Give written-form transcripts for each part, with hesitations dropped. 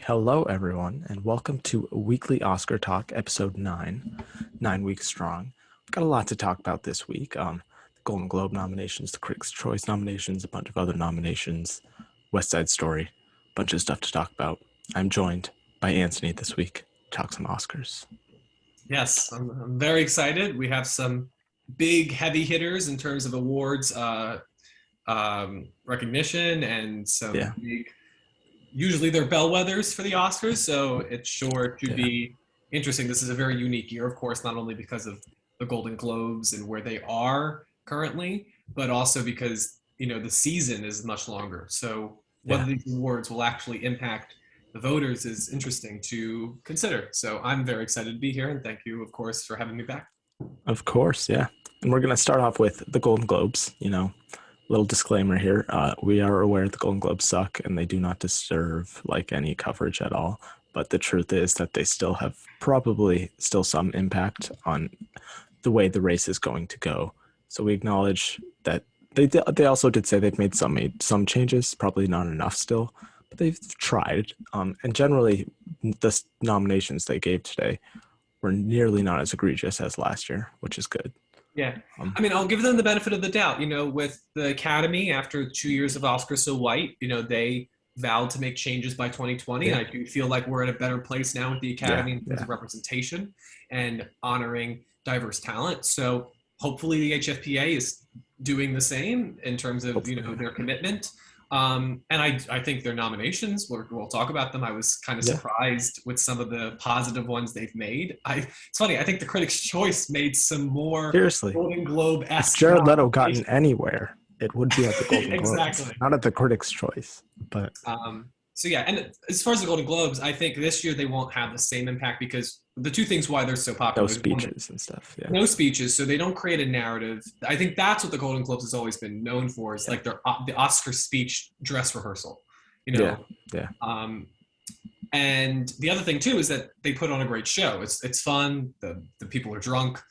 Hello, everyone, and welcome to Weekly Oscar Talk, Episode 9, 9 weeks strong. We've got a lot to talk about this week. The Golden Globe nominations, the Critics' Choice nominations, a bunch of other nominations, West Side Story, a bunch of stuff to talk about. I'm joined by Anthony this week to talk some Oscars. Yes, I'm very excited. We have some big heavy hitters in terms of awards recognition and some Yeah, big, usually they're bellwethers for the Oscars, so it's sure to yeah, be interesting. This is a very unique year, of course, not only because of the Golden Globes and where they are currently, but also because, the season is much longer. So whether yeah. these awards will actually impact the voters is interesting to consider. So I'm very excited to be here, and thank you, of course, for having me back. Of course, yeah. And we're going to start off with the Golden Globes. Little disclaimer here. We are aware the Golden Globes suck and they do not deserve any coverage at all. But the truth is that they still have probably still some impact on the way the race is going to go. So we acknowledge that they also did say they've made some changes, probably not enough still, but they've tried. And generally, the nominations they gave today were nearly not as egregious as last year, which is good. Yeah. Um, I mean, I'll give them the benefit of the doubt. With the Academy, after 2 years of Oscars So White, they vowed to make changes by 2020. yeah, And I do feel like we're in a better place now with the yeah, Academy in terms yeah. of representation and honoring diverse talent. So hopefully the HFPA is doing the same in terms of, Hopefully, their commitment. And I think their nominations, we'll talk about them. I was kind of yeah. surprised with some of the positive ones they've made. It's funny, I think the Critics' Choice made some more Seriously, Golden if Globe-esque Jared Leto gotten nominations. anywhere, it would be at the Golden Globes, Exactly. not at the Critics' Choice. But So yeah, and as far as the Golden Globes, I think this year they won't have the same impact because the two things why they're so no popular is one, speeches and stuff. Yeah, no speeches, so they don't create a narrative. I think that's what the Golden Globes has always been known for, is yeah, like the Oscar speech dress rehearsal. You yeah, know, yeah. um, and the other thing too is that they put on a great show. It's fun. The people are drunk.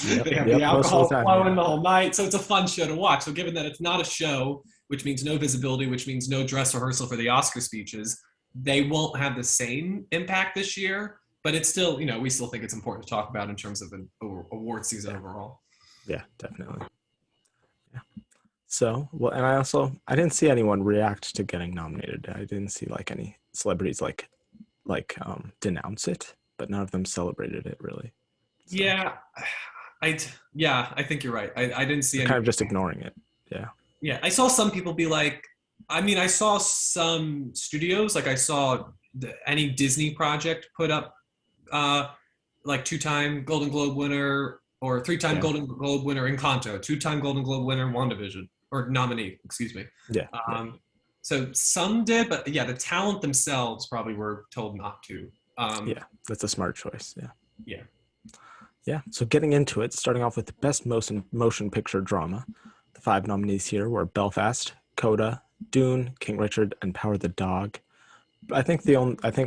Yep, They have the yep. Most of the alcohol time, flowing yeah, the whole night, so it's a fun show to watch. So given that it's not a show, which means no visibility, which means no dress rehearsal for the Oscar speeches, they won't have the same impact this year. But it's still, we still think it's important to talk about in terms of an award season yeah, overall. yeah, definitely. Yeah. So, well, and I didn't see anyone react to getting nominated. I didn't see any celebrities denounce it, but none of them celebrated it really. So Yeah, I think you're right. I didn't see they're any. kind of just ignoring it. Yeah, Yeah, I saw some people be like, I mean, I saw some studios, like I saw any Disney project put up, uh, like two-time Golden Globe winner or three-time yeah, Golden Globe winner Encanto, two-time Golden Globe winner WandaVision, or nominee, excuse me. yeah, yeah, Um, so some did, but yeah, the talent themselves probably were told not to. Um, yeah. That's a smart choice. Yeah. yeah. Yeah, so getting into it, starting off with the best motion picture drama. The five nominees here were Belfast, Coda, Dune, King Richard, and Power the Dog. I think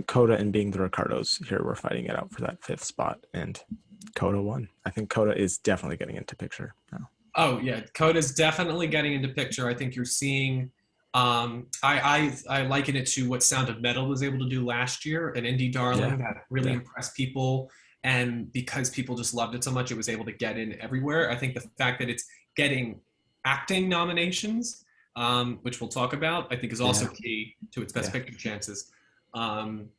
Coda and Being the Ricardos here were fighting it out for that fifth spot, and Coda won. I think Coda is definitely getting into picture now. Oh yeah, Coda's definitely getting into picture. I think you're seeing. I liken it to what Sound of Metal was able to do last year, an indie Yeah, darling that really yeah, impressed people, and because people just loved it so much, it was able to get in everywhere. I think the fact that it's getting acting nominations, which we'll talk about, I think is also yeah, key to its Best yeah, Picture chances. Um,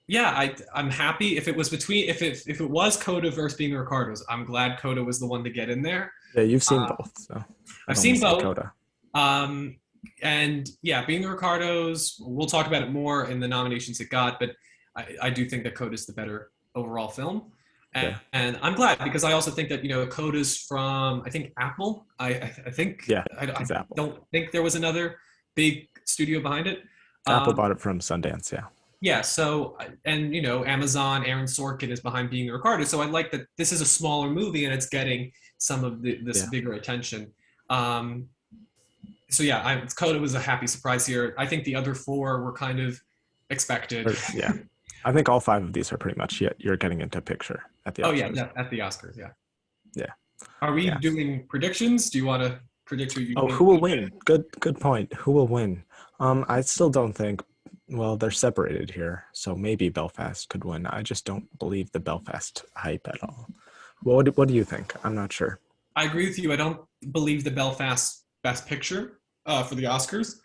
yeah, I'm happy if it was between if it was Coda versus Being the Ricardos. I'm glad Coda was the one to get in there. yeah. You've seen Uh, both, so I'd I've only seen say both. Coda. Um, and yeah, being the Ricardos, we'll talk about it more in the nominations it got, but I do think that Coda's the better overall film. Yeah, And I'm glad because I also think that, Coda's from, I think, Apple. I think, yeah. I It's Apple. don't think there was another big studio behind it. Apple Um, bought it from Sundance. Yeah, yeah, so, and, Amazon, Aaron Sorkin is behind Being the Ricardos. So I like that this is a smaller movie and it's getting some of this yeah. bigger attention. Um, so yeah, Coda was a happy surprise here. I think the other four were kind of expected. Yeah. I think all five of these are pretty much you're getting into picture at the Oh yeah, Oscars. at the Oscars, yeah. Yeah, Are we yeah. doing predictions? Do you want to predict who you Oh, think? who will win? Good point. Who will win? I still don't think Well, they're separated here, so maybe Belfast could win. I just don't believe the Belfast hype at all. What do you think? I'm not sure. I agree with you. I don't believe the Belfast Best Picture for the Oscars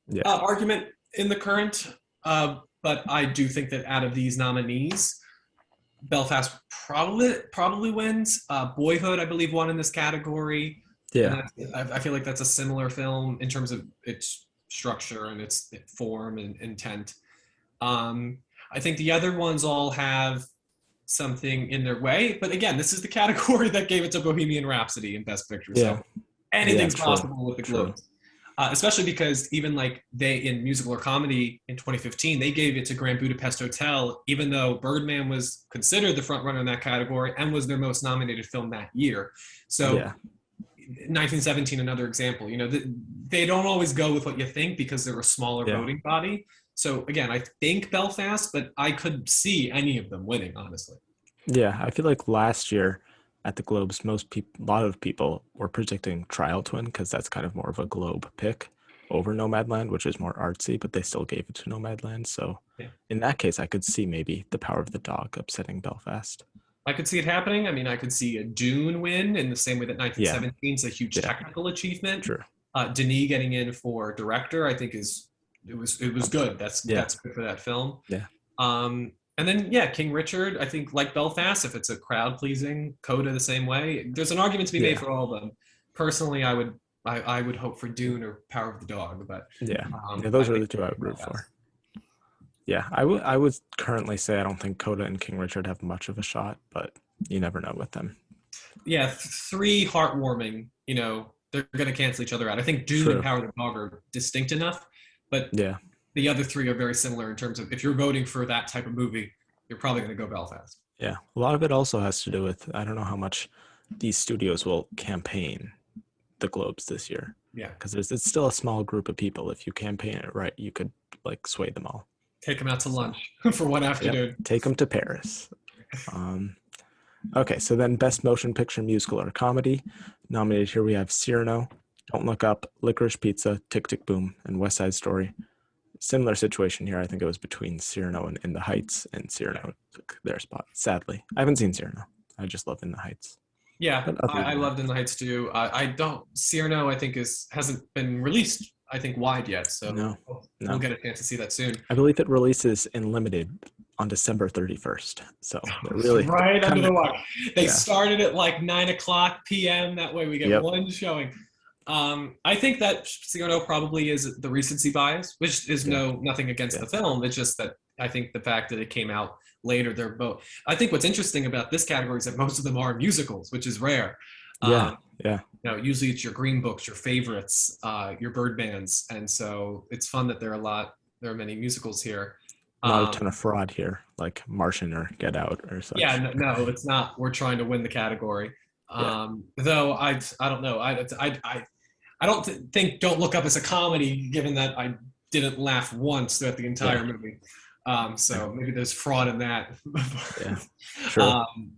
Yeah, argument in the current, but I do think that out of these nominees, Belfast probably wins. Boyhood, I believe, won in this category, and yeah, I feel like that's a similar film in terms of its structure and its form and intent. Um, I think the other ones all have something in their way, but again, this is the category that gave it to Bohemian Rhapsody in Best Picture, yeah, so yeah. anything's True, possible with the true. Globes. Especially because even like they in musical or comedy in 2015, they gave it to Grand Budapest Hotel, even though Birdman was considered the front runner in that category and was their most nominated film that year. So Yeah, 1917, another example. They don't always go with what you think because they're a smaller yeah, voting body. So again, I think Belfast, but I could see any of them winning, honestly. yeah. I feel like last year at the Globes, most people, a lot of people were predicting Trial Twin because that's kind of more of a Globe pick over Nomadland, which is more artsy, but they still gave it to Nomadland. So Yeah. in that case, I could see maybe The Power of the Dog upsetting Belfast. I could see it happening. I mean, I could see a Dune win in the same way that Yeah, 1917 is a huge yeah, technical achievement. true. Denis getting in for director, I think it was good. That's Yeah, that's good for that film. yeah, And then yeah, King Richard. I think like Belfast, if it's a crowd pleasing, Coda the same way. There's an argument to be made yeah, for all of them. Personally, I would hope for Dune or Power of the Dog, but yeah. Yeah, I those are think the two I would root Belfast. for. Yeah, I would currently say I don't think Coda and King Richard have much of a shot, but you never know with them. Yeah, three heartwarming. They're going to cancel each other out. I think Dune and True. Power of the Dog are distinct enough, but Yeah. the other three are very similar in terms of if you're voting for that type of movie, you're probably going to go Belfast. Yeah. A lot of it also has to do with I don't know how much these studios will campaign the Globes this year Yeah, because it's still a small group of people. If you campaign it right, you could like sway them all. take them out to So, lunch for one yep. afternoon. Take them to Paris. Um, okay, so then Best Motion Picture Musical or Comedy. Nominated here we have Cyrano, Don't Look Up, Licorice Pizza, Tick Tick Boom, and West Side Story. Similar situation here. I think it was between Cyrano and In the Heights, and Yeah, Cyrano took their spot. Sadly, I haven't seen Cyrano. I just love In the Heights. yeah, But other I than that, loved In the Heights too. I don't Cyrano. I think is hasn't been released. I think wide yet, so no, we'll no. get a chance to see that soon. I believe it releases in limited on December 31st. So they're really Right under kind the of wire. They yeah. started at like 9 o'clock p.m. That way we get Yep. one showing. I think that Cyrano probably is the recency bias, which is Yeah. nothing against Yeah. the film. It's just that I think the fact that it came out later, they're both. I think what's interesting about this category is that most of them are musicals, which is rare. Yeah. Um, Yeah. usually it's your Green Books, your favorites, your Birdmans, and so it's fun that there are many musicals here. Not a Um, ton of fraud here, like Martian or Get Out or yeah, such. no, it's not. We're trying to win the category. Yeah. Though I don't know. I don't think Don't Look Up as a comedy, given that I didn't laugh once throughout the Yeah. entire movie. So maybe there's fraud in that. Yeah. True. um,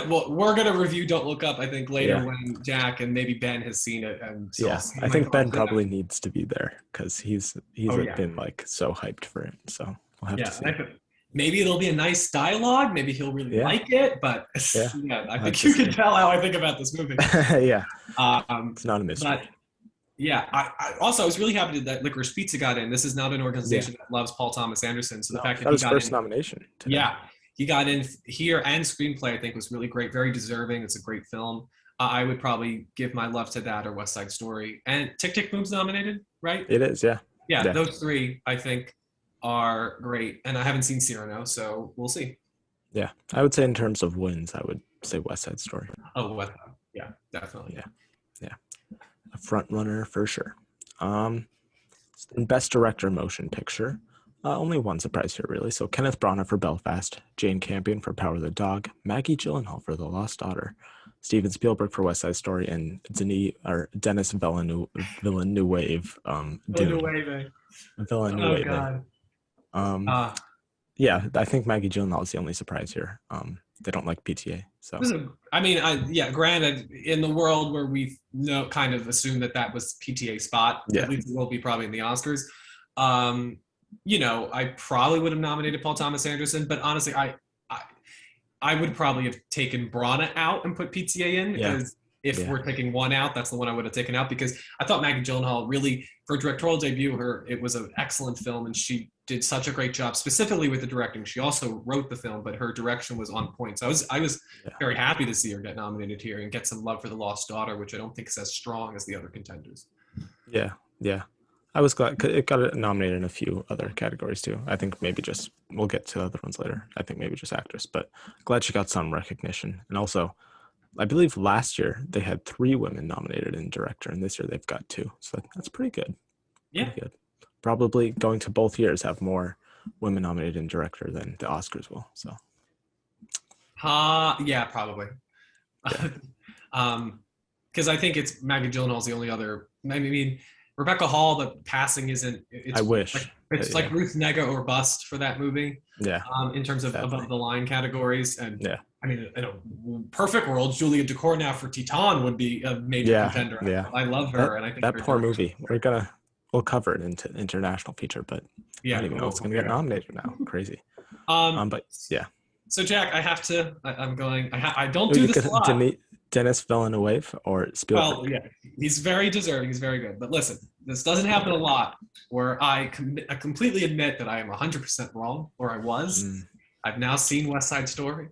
well, we're gonna review Don't Look Up, I think, later Yeah. when Jack and maybe Ben has seen it, and so I'll Yeah. see I my think Ben thoughts on that. probably needs to be there because he's Oh yeah, been like so hyped for it. So we'll have to yeah. see. Maybe it'll be a nice dialogue. Maybe he'll really Yeah. like it. But Yeah. yeah, I We'll have think to you can see. tell how I think about this movie. Yeah. Um, It's not a but mystery. yeah, I was really happy that Licorice Pizza got in. This is not an Yeah. organization that loves Paul Thomas Anderson, so the No, fact he that got he his got first in, nomination today. yeah, he got in here and screenplay, I think was really great, very deserving. It's a great film. I would probably give my love to that or West Side Story. And Tick Tick Boom's nominated, right? It is. Yeah. Yeah, Yeah. those three I think are great. And I haven't seen Cyrano, so we'll see. Yeah. I would say in terms of wins, I would say West Side Story. Oh, what? Yeah, definitely. Yeah. Yeah. A front runner for sure. Best director motion picture. Only one surprise here, really. So Kenneth Branagh for Belfast, Jane Campion for Power of the Dog, Maggie Gyllenhaal for The Lost Daughter, Steven Spielberg for West Side Story, and Dennis Villeneuve, Dune. Villanueva. Oh Villeneuve. God. Um, Uh, yeah, I think Maggie Gyllenhaal is the only surprise here. They don't like PTA, so yeah, granted, in the world where we kind of assume that was PTA spot, yeah, at least it will be probably in the Oscars. Um, I probably would have nominated Paul Thomas Anderson, but honestly, I I would probably have taken Brana out and put PTA in Yeah, because if yeah, we're taking one out, that's the one I would have taken out because I thought Maggie Gyllenhaal really, for a directorial debut, it was an excellent film and she did such a great job, specifically with the directing. She also wrote the film, but her direction was on point. So I was yeah, very happy to see her get nominated here and get some love for The Lost Daughter, which I don't think is as strong as the other contenders. yeah, yeah. I was glad 'cause it got nominated in a few other categories too. I think maybe just we'll get to other ones later. I think maybe just actress, but glad she got some recognition. And also, I believe last year they had 3 women nominated in director, and this year they've got 2. So that's pretty good. Yeah. Pretty good. Probably going to both years have more women nominated in director than the Oscars will. So Yeah, probably. yeah, Because I think it's Maggie Gyllenhaal's the only other. I mean, Rebecca Hall, the passing isn't. I Like wish. it's like Yeah, Ruth Negga or bust for that movie. yeah, In terms of above sadly. the line categories, and Yeah, I mean, in a perfect world, Julia Ducournau for Titan would be a major yeah, contender. yeah. I love That her, and I think that her poor direction. movie. We'll cover it into international feature, but I Yeah. don't even know it's Oh, gonna get yeah. nominated now. Crazy. Um. But yeah, So Jack, I have to. I'm going. I don't oh, do you this a could lot. Dennis Villeneuve or Well, Spielberg. yeah, he's very deserving. He's very good. But listen, this doesn't happen a Spielberg. lot where I completely admit that I am 100% wrong, or I was. Mm, I've now seen West Side Story.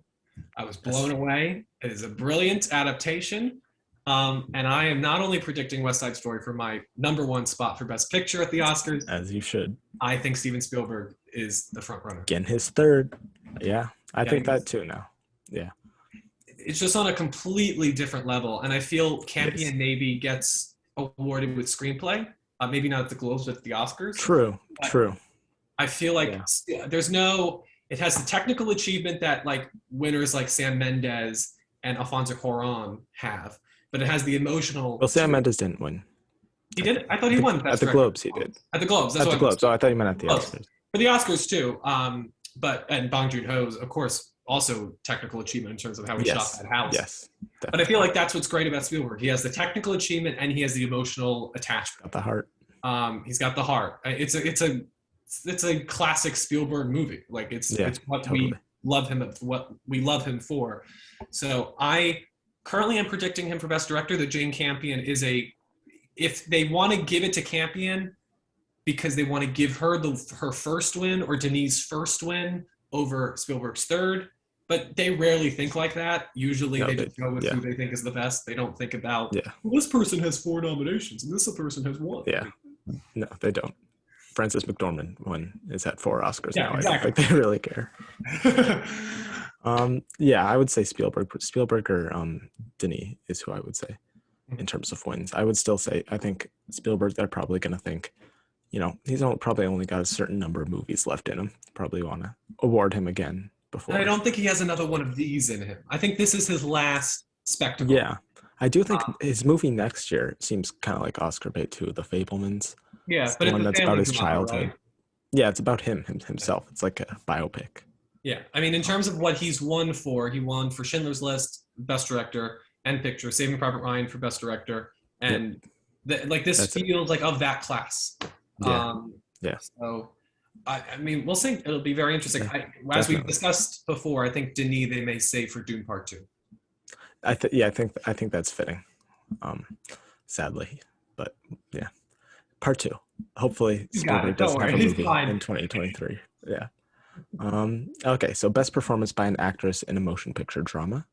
I was that's blown true. away. It is a brilliant adaptation. And I am not only predicting West Side Story for my #1 spot for Best Picture at the Oscars, As you should. I think Steven Spielberg is the front runner. Getting his third. Yeah, I Yeah, think that too now. Yeah, it's just on a completely different level. And I feel it Campy is. and Navy gets awarded with screenplay. Maybe not at the Globes, but at the Oscars. True, But true. I feel like Yeah. there's no. It has the technical achievement that like winners like Sam Mendes and Alfonso Cuarón have, but it has the emotional. Well, Sam Mendes didn't win. He I did. think I thought he won at Best the Director Globes he did. at the Globes. That's At what the I meant. Globes. Oh, I thought you meant at the Close. Oscars. For the Oscars too. But and Bong Joon Ho's, of course, also technical achievement in terms of how he shot Yes, that house. yes, But I feel definitely. like that's what's great about Spielberg. He has the technical achievement and he has the emotional attachment. Got the heart. He's got the heart. It's a classic Spielberg movie. Like Yeah, it's what totally. we love him for. So I currently am predicting him for Best Director. That Jane Campion is a. If they want to give it to Campion because they want to give her her first win or Denis' first win over Spielberg's third, but they rarely think like that. Usually No, they just go with yeah, who they think is the best. They don't think about yeah, well, this person has 4 nominations and this person has one. yeah. No, they don't. Frances McDormand is at 4 Oscars Yeah, now. I don't exactly. think they really care. Yeah, I would say Spielberg. Spielberg or Denis is who I would say in terms of wins. I would still say I think Spielberg. They're probably going to think, he's probably only got a certain number of movies left in him. Probably want to award him again And I before. don't think he has another one of these in him. I think this is his last spectacle. Yeah, I do think Uh, his movie next year seems kind of like Oscar bait too. The Fablemans. yeah, It's but the it's one a that's about family his drama, childhood. right? Yeah, it's about himself. It's like a biopic. Yeah. I mean, in terms of what he's won for, he won for Schindler's List, Best Director, and Picture, Saving Private Ryan for Best Director, Yep, and like this that's it. feels like of that class. Yeah, yeah, So I mean, we'll see. It'll be very interesting. yeah, As we've definitely. discussed before, I think Denis they may save for Dune Part Two. Yeah, I think that's fitting. Um, Sadly, but yeah, part 2. Hopefully He's got Spielberg it. Don't doesn't have worry. a He's movie fine. in 2023. Yeah. Okay, so best performance by an actress in a motion picture drama.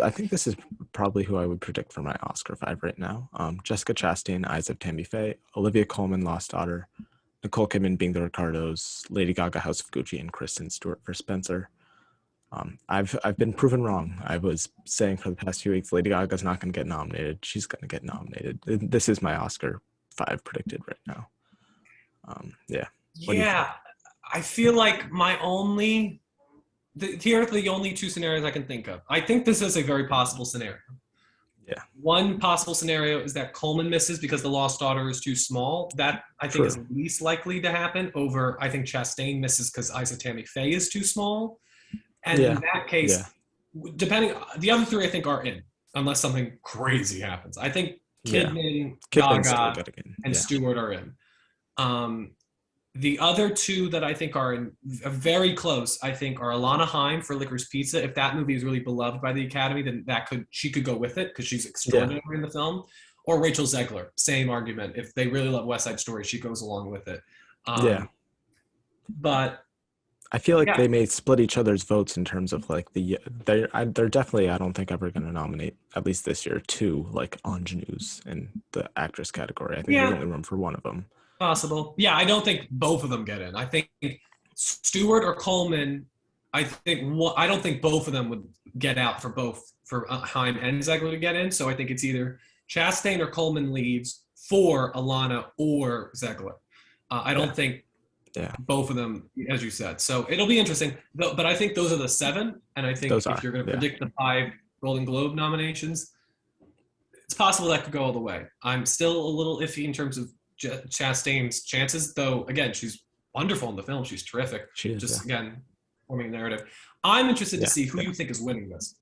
I think this is probably who I would predict for my Oscar 5 right now. Jessica Chastain, Eyes of Tammy Faye, Olivia Colman, Lost Daughter, Nicole Kidman, Being the Ricardos, Lady Gaga, House of Gucci, and Kristen Stewart for Spencer. I've been proven wrong. I was saying for the past few weeks, Lady Gaga's not going to get nominated. She's going to get nominated. This is my Oscar 5 predicted right now. Yeah. What do you Yeah, think? I feel like here are the only 2 scenarios I can think of. I think this is a very possible scenario. Yeah. One possible scenario is that Coleman misses because the Lost Daughter is too small. That I think is True. least likely to happen. Over, I think Chastain misses because Isa Tammy Faye is too small. And in Yeah. that case, Yeah. depending, the other 3 I think are in, unless something crazy happens. I think Yeah. Kidman, Kidman's still Gaga, good again. and Yeah. Stewart are in. Um, The other two that I think very close, I think, are Alana Haim for Licorice Pizza. If that movie is really beloved by the Academy, then she could go with it because she's Yeah, extraordinary in the film. Or Rachel Zegler, same argument. If they really love West Side Story, she goes along with it. yeah. But I feel like yeah, they may split each other's votes in terms of like they're definitely I don't think ever going to nominate at least this year two like ingenues in the actress category. I think there's yeah, only room for one of them. possible. Yeah, I don't think both of them get in. I think Stewart or Coleman. I don't think both of them would get out for Haim and Zegler to get in. So I think it's either Chastain or Coleman leaves for Alana or Zegler. I Yeah, don't think yeah, both of them, as you said. So it'll be interesting. But I think those are the seven. And I think those if are. you're going to Yeah, predict the five Golden Globe nominations, it's possible that could go all the way. I'm still a little iffy in terms of Chastain's chances, though. Again, she's wonderful in the film. She's terrific. she is. Yeah, Just again, forming a narrative. I'm interested to yeah, see who yeah. you think is winning this.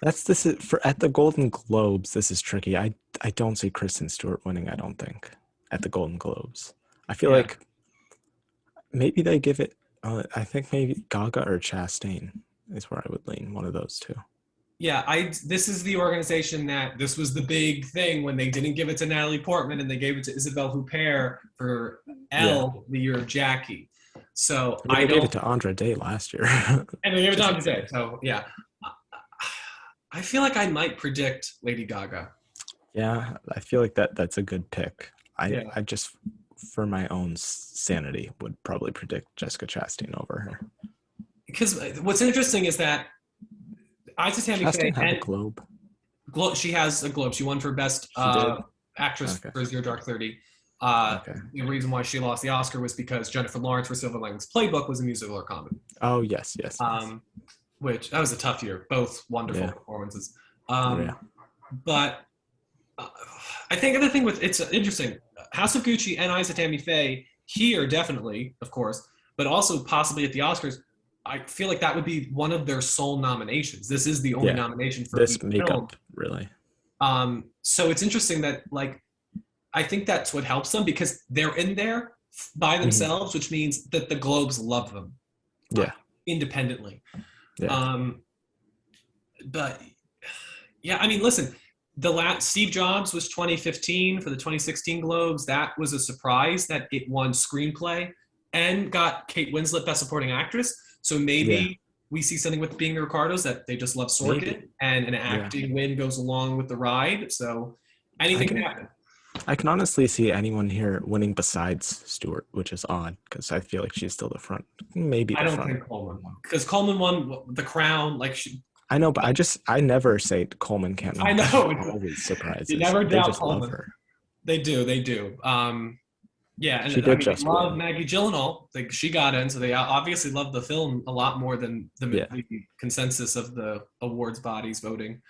This is for at the Golden Globes. This is tricky. I don't see Kristen Stewart winning. I don't think at the Golden Globes. I feel Yeah, like maybe they give it. I think maybe Gaga or Chastain is where I would lean. One of those two. yeah. This is the organization that this was the big thing when they didn't give it to Natalie Portman and they gave it to Isabelle Huppert for Yeah. Elle the year of Jackie. So I mean, I they gave it don't, to Andra Day last year. and they gave it to Just today. So yeah, I feel like I might predict Lady Gaga. yeah, I feel like that's a good pick. Yeah, I just for my own sanity would probably predict Jessica Chastain over her. because what's interesting is that Isa Tammy Faye Chastain have a and Globe. She has a Globe. She won for Best She did. Actress Okay. for Zero Dark 30. Okay. The reason why she lost the Oscar was because Jennifer Lawrence for Silver Linings Playbook was a musical or comedy. Oh yes, yes, yes. Which that was a tough year. Both wonderful Yeah. performances. Yeah. But uh, I think the thing with it's interesting. House of Gucci and Isa Tammy Faye here definitely, of course, but also possibly at the Oscars. I feel like that would be one of their sole nominations. This is the only Yeah. nomination for This each film. makeup really. So it's interesting that like I think that's what helps them because they're in there by Mhm. themselves, which means that the Globes love them Yeah. independently. Yeah. Um, but yeah, I mean, listen, the last Steve Jobs was 2015 for the 2016 Globes. That was a surprise that it won screenplay and got Kate Winslet Best Supporting Actress. So Yeah. maybe we see something with Being the Ricardos that they just love Sorkin Maybe. and an Yeah. acting win goes along with the ride. So I anything can can happen. I can honestly see anyone here winning besides Stewart, which is odd because I feel like she's still the front, maybe I the don't front. think Coleman won because Coleman won the Crown. I know, but I never say Coleman can't I win. know Always you surprises. never They doubt just love Coleman. her. They do. Yeah, She and I did mean, they just love win. Maggie Gyllenhaal. She got in, so they obviously love the film a lot more than Yeah, the consensus of the awards bodies voting.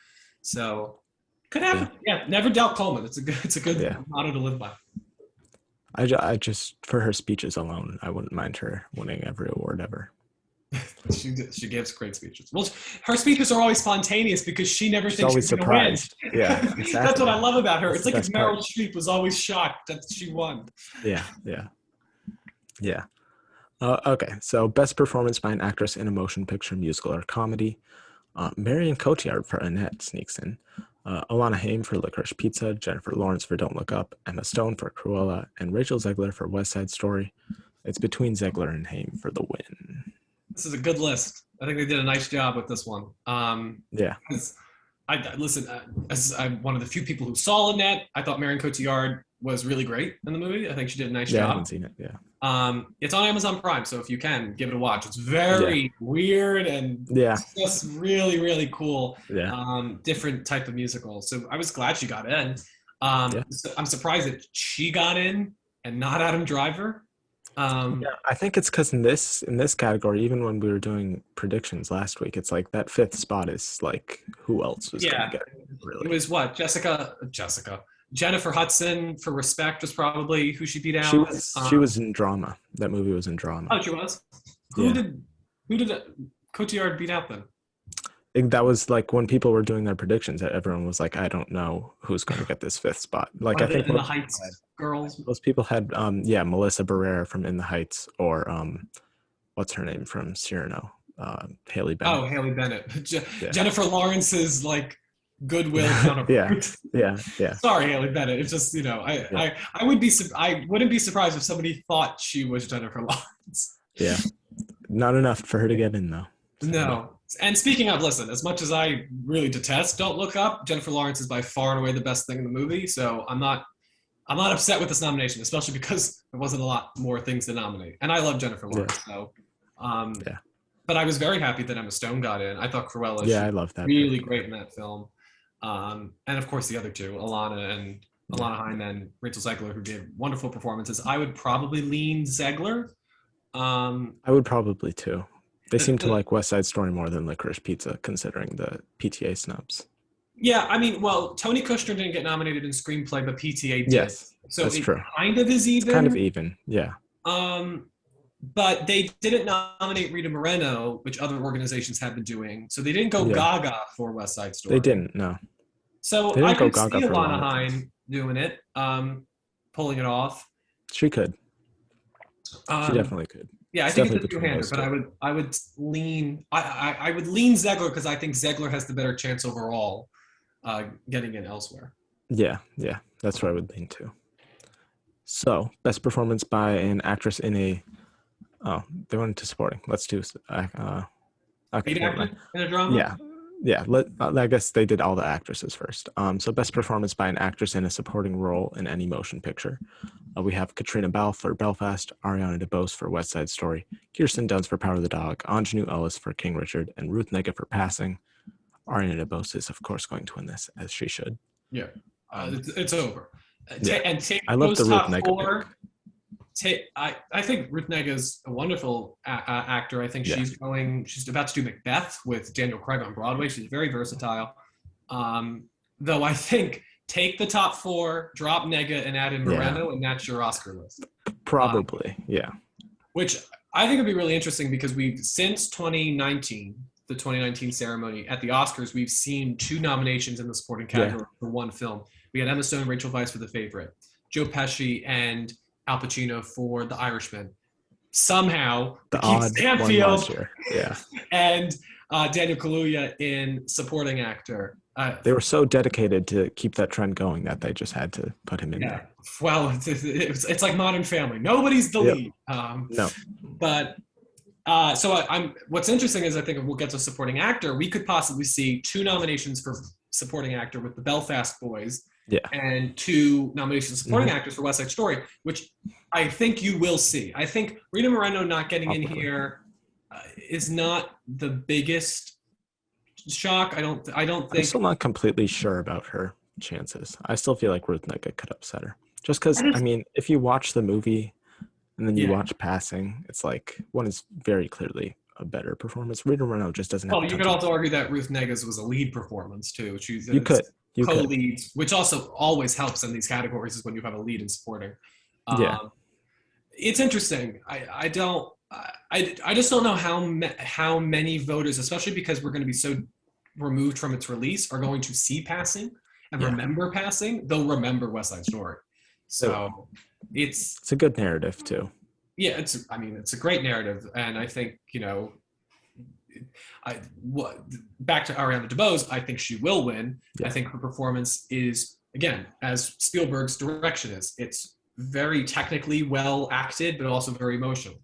So could yeah, happen. Yeah, never doubt Coleman. It's a good yeah. motto to live by. I just for her speeches alone, I wouldn't mind her winning every award ever. She gives great speeches. Well, her speeches are always spontaneous because she never She's thinks always she's going to win. surprised. Yeah, That's what exactly. I love about her. That's It's the like if best Meryl part. Streep was always shocked that she won. Yeah, yeah, yeah. Okay, so best performance by an actress in a motion picture, musical, or comedy. Marion Cotillard for Annette sneaks in. Alana Haim for Licorice Pizza, Jennifer Lawrence for Don't Look Up, Emma Stone for Cruella, and Rachel Zegler for West Side Story. It's between Zegler and Haim for the win. This is a good list. I think they did a nice job with this one. Yeah, I listen as I'm one of the few people who saw Annette. I thought Marion Cotillard was really great in the movie. I think she did a nice yeah, I job. haven't seen it. Yeah, It's on Amazon Prime, so if you can, give it a watch. It's yeah, very weird and yeah, just really, really cool. yeah, Different type of musical. So I was glad she got in. yeah. So I'm surprised that she got in and not Adam Driver. Yeah, I think it's because in this category, even when we were doing predictions last week, it's like that fifth spot is like who else was going Yeah, to get it, it really? was what Jennifer Hudson for Respect was probably who she beat out. She was in drama. That movie was in drama. Oh, she was. Yeah. Who did Cotillard beat out then? That was like when people were doing their predictions, that everyone was like, I don't know who's going to get this fifth spot. Like, I think In the Heights girls. Most people had yeah, Melissa Barrera from In the Heights, or what's her name from Cyrano? Haley Bennett. Oh, Haley Bennett, Yeah. Jennifer Lawrence's like goodwill Yeah. counterpart. Yeah. Yeah. Sorry, Haley Bennett. It's just Yeah. I wouldn't be surprised if somebody thought she was Jennifer Lawrence. Yeah. Not enough for her to get in though. Sadly. No. And speaking of, listen, as much as I really detest Don't Look Up, Jennifer Lawrence is by far and away the best thing in the movie. So I'm not upset with this nomination, especially because there wasn't a lot more things to nominate. And I love Jennifer Lawrence. Yeah. So Yeah. but I was very happy that Emma Stone got in. I thought Cruella, Yeah, she I was love that. really great in that film. And of course the other two, Alana Haim and Rachel Zegler, who gave wonderful performances. I would probably lean Zegler. I would probably too. They seem to The- like West Side Story more than Licorice Pizza, considering the PTA snubs. Yeah, I mean, well, Tony Kushner didn't get nominated in screenplay, but PTA did. Yes, So that's it true. kind of is even. It's kind of even. Yeah. But they didn't nominate Rita Moreno, which other organizations have been doing. So they didn't go Yeah. Gaga for West Side Story. They didn't. No. So They didn't I go could see Gaga for a lot Alana of Haim doing it, pulling it off. She could. She Um, definitely could. Yeah, I It's think it's definitely a between two-hander, those but two. I would lean Zegler because I think Zegler has the better chance overall getting in elsewhere. Yeah. Yeah. That's what I would lean to. So, best performance by an actress in a. Oh, they went into supporting. Let's do. Okay. Lead Never mind. actor in a drama? Yeah. Yeah. I guess they did all the actresses first. So best performance by an actress in a supporting role in any motion picture. We have Katrina Balfe for Belfast, Ariana DeBose for West Side Story, Kirsten Dunst for Power of the Dog, Anjanou Ellis for King Richard, and Ruth Negga for Passing. Ariana DeBose is, of course, going to win this, as she should. Yeah, it's over. Yeah. And take I love those the Ruth top Negga four. pick. I think Ruth Negga's a wonderful actor. I think Yeah. she's about to do Macbeth with Daniel Craig on Broadway. She's very versatile. Though I think take the top four, drop Negga and add in Moreno, and that's your Oscar list. Probably, yeah. Which I think would be really interesting because since 2019, the 2019 ceremony at the Oscars, we've seen 2 nominations in the supporting category for one film. We had Emma Stone and Rachel Weisz for The Favorite, Joe Pesci and Al Pacino for The Irishman. Somehow, The Keith odd one Stanfield last year. Yeah. and Daniel Kaluuya in supporting actor. They were so dedicated to keep that trend going that they just had to put him in Yeah. there. Well, it's like Modern Family. Nobody's the Yep. lead. No. But so what's interesting is I think if we'll get to supporting actor, we could possibly see 2 nominations for supporting actor with the Belfast Boys, Yeah. and 2 nominations for supporting Mhm. actors for West Side Story, which I think you will see. I think Rita Moreno not getting in Probably. here is not the biggest shock. I don't I'm think. still not completely sure about her chances. I still feel like Ruth Negga could upset her. Just because, I mean, if you watch the movie and then you Yeah. watch Passing, it's like one is very clearly a better performance. Rita Moreno just doesn't have. Well, a you ton could to- also argue that Ruth Negga's was a lead performance too. You could. Co-leads, which also always helps in these categories, is when you have a lead in supporting. Yeah. It's interesting. I just don't know how many voters, especially because we're going to be so removed from its release, are going to see Passing and Yeah. remember Passing. They'll remember West Side Story. So It's a good narrative too. yeah, it's a great narrative, and I think back to Ariana DeBose, I think she will win. Yeah. I think her performance is, again, as Spielberg's direction is, it's very technically well acted, but also very emotional.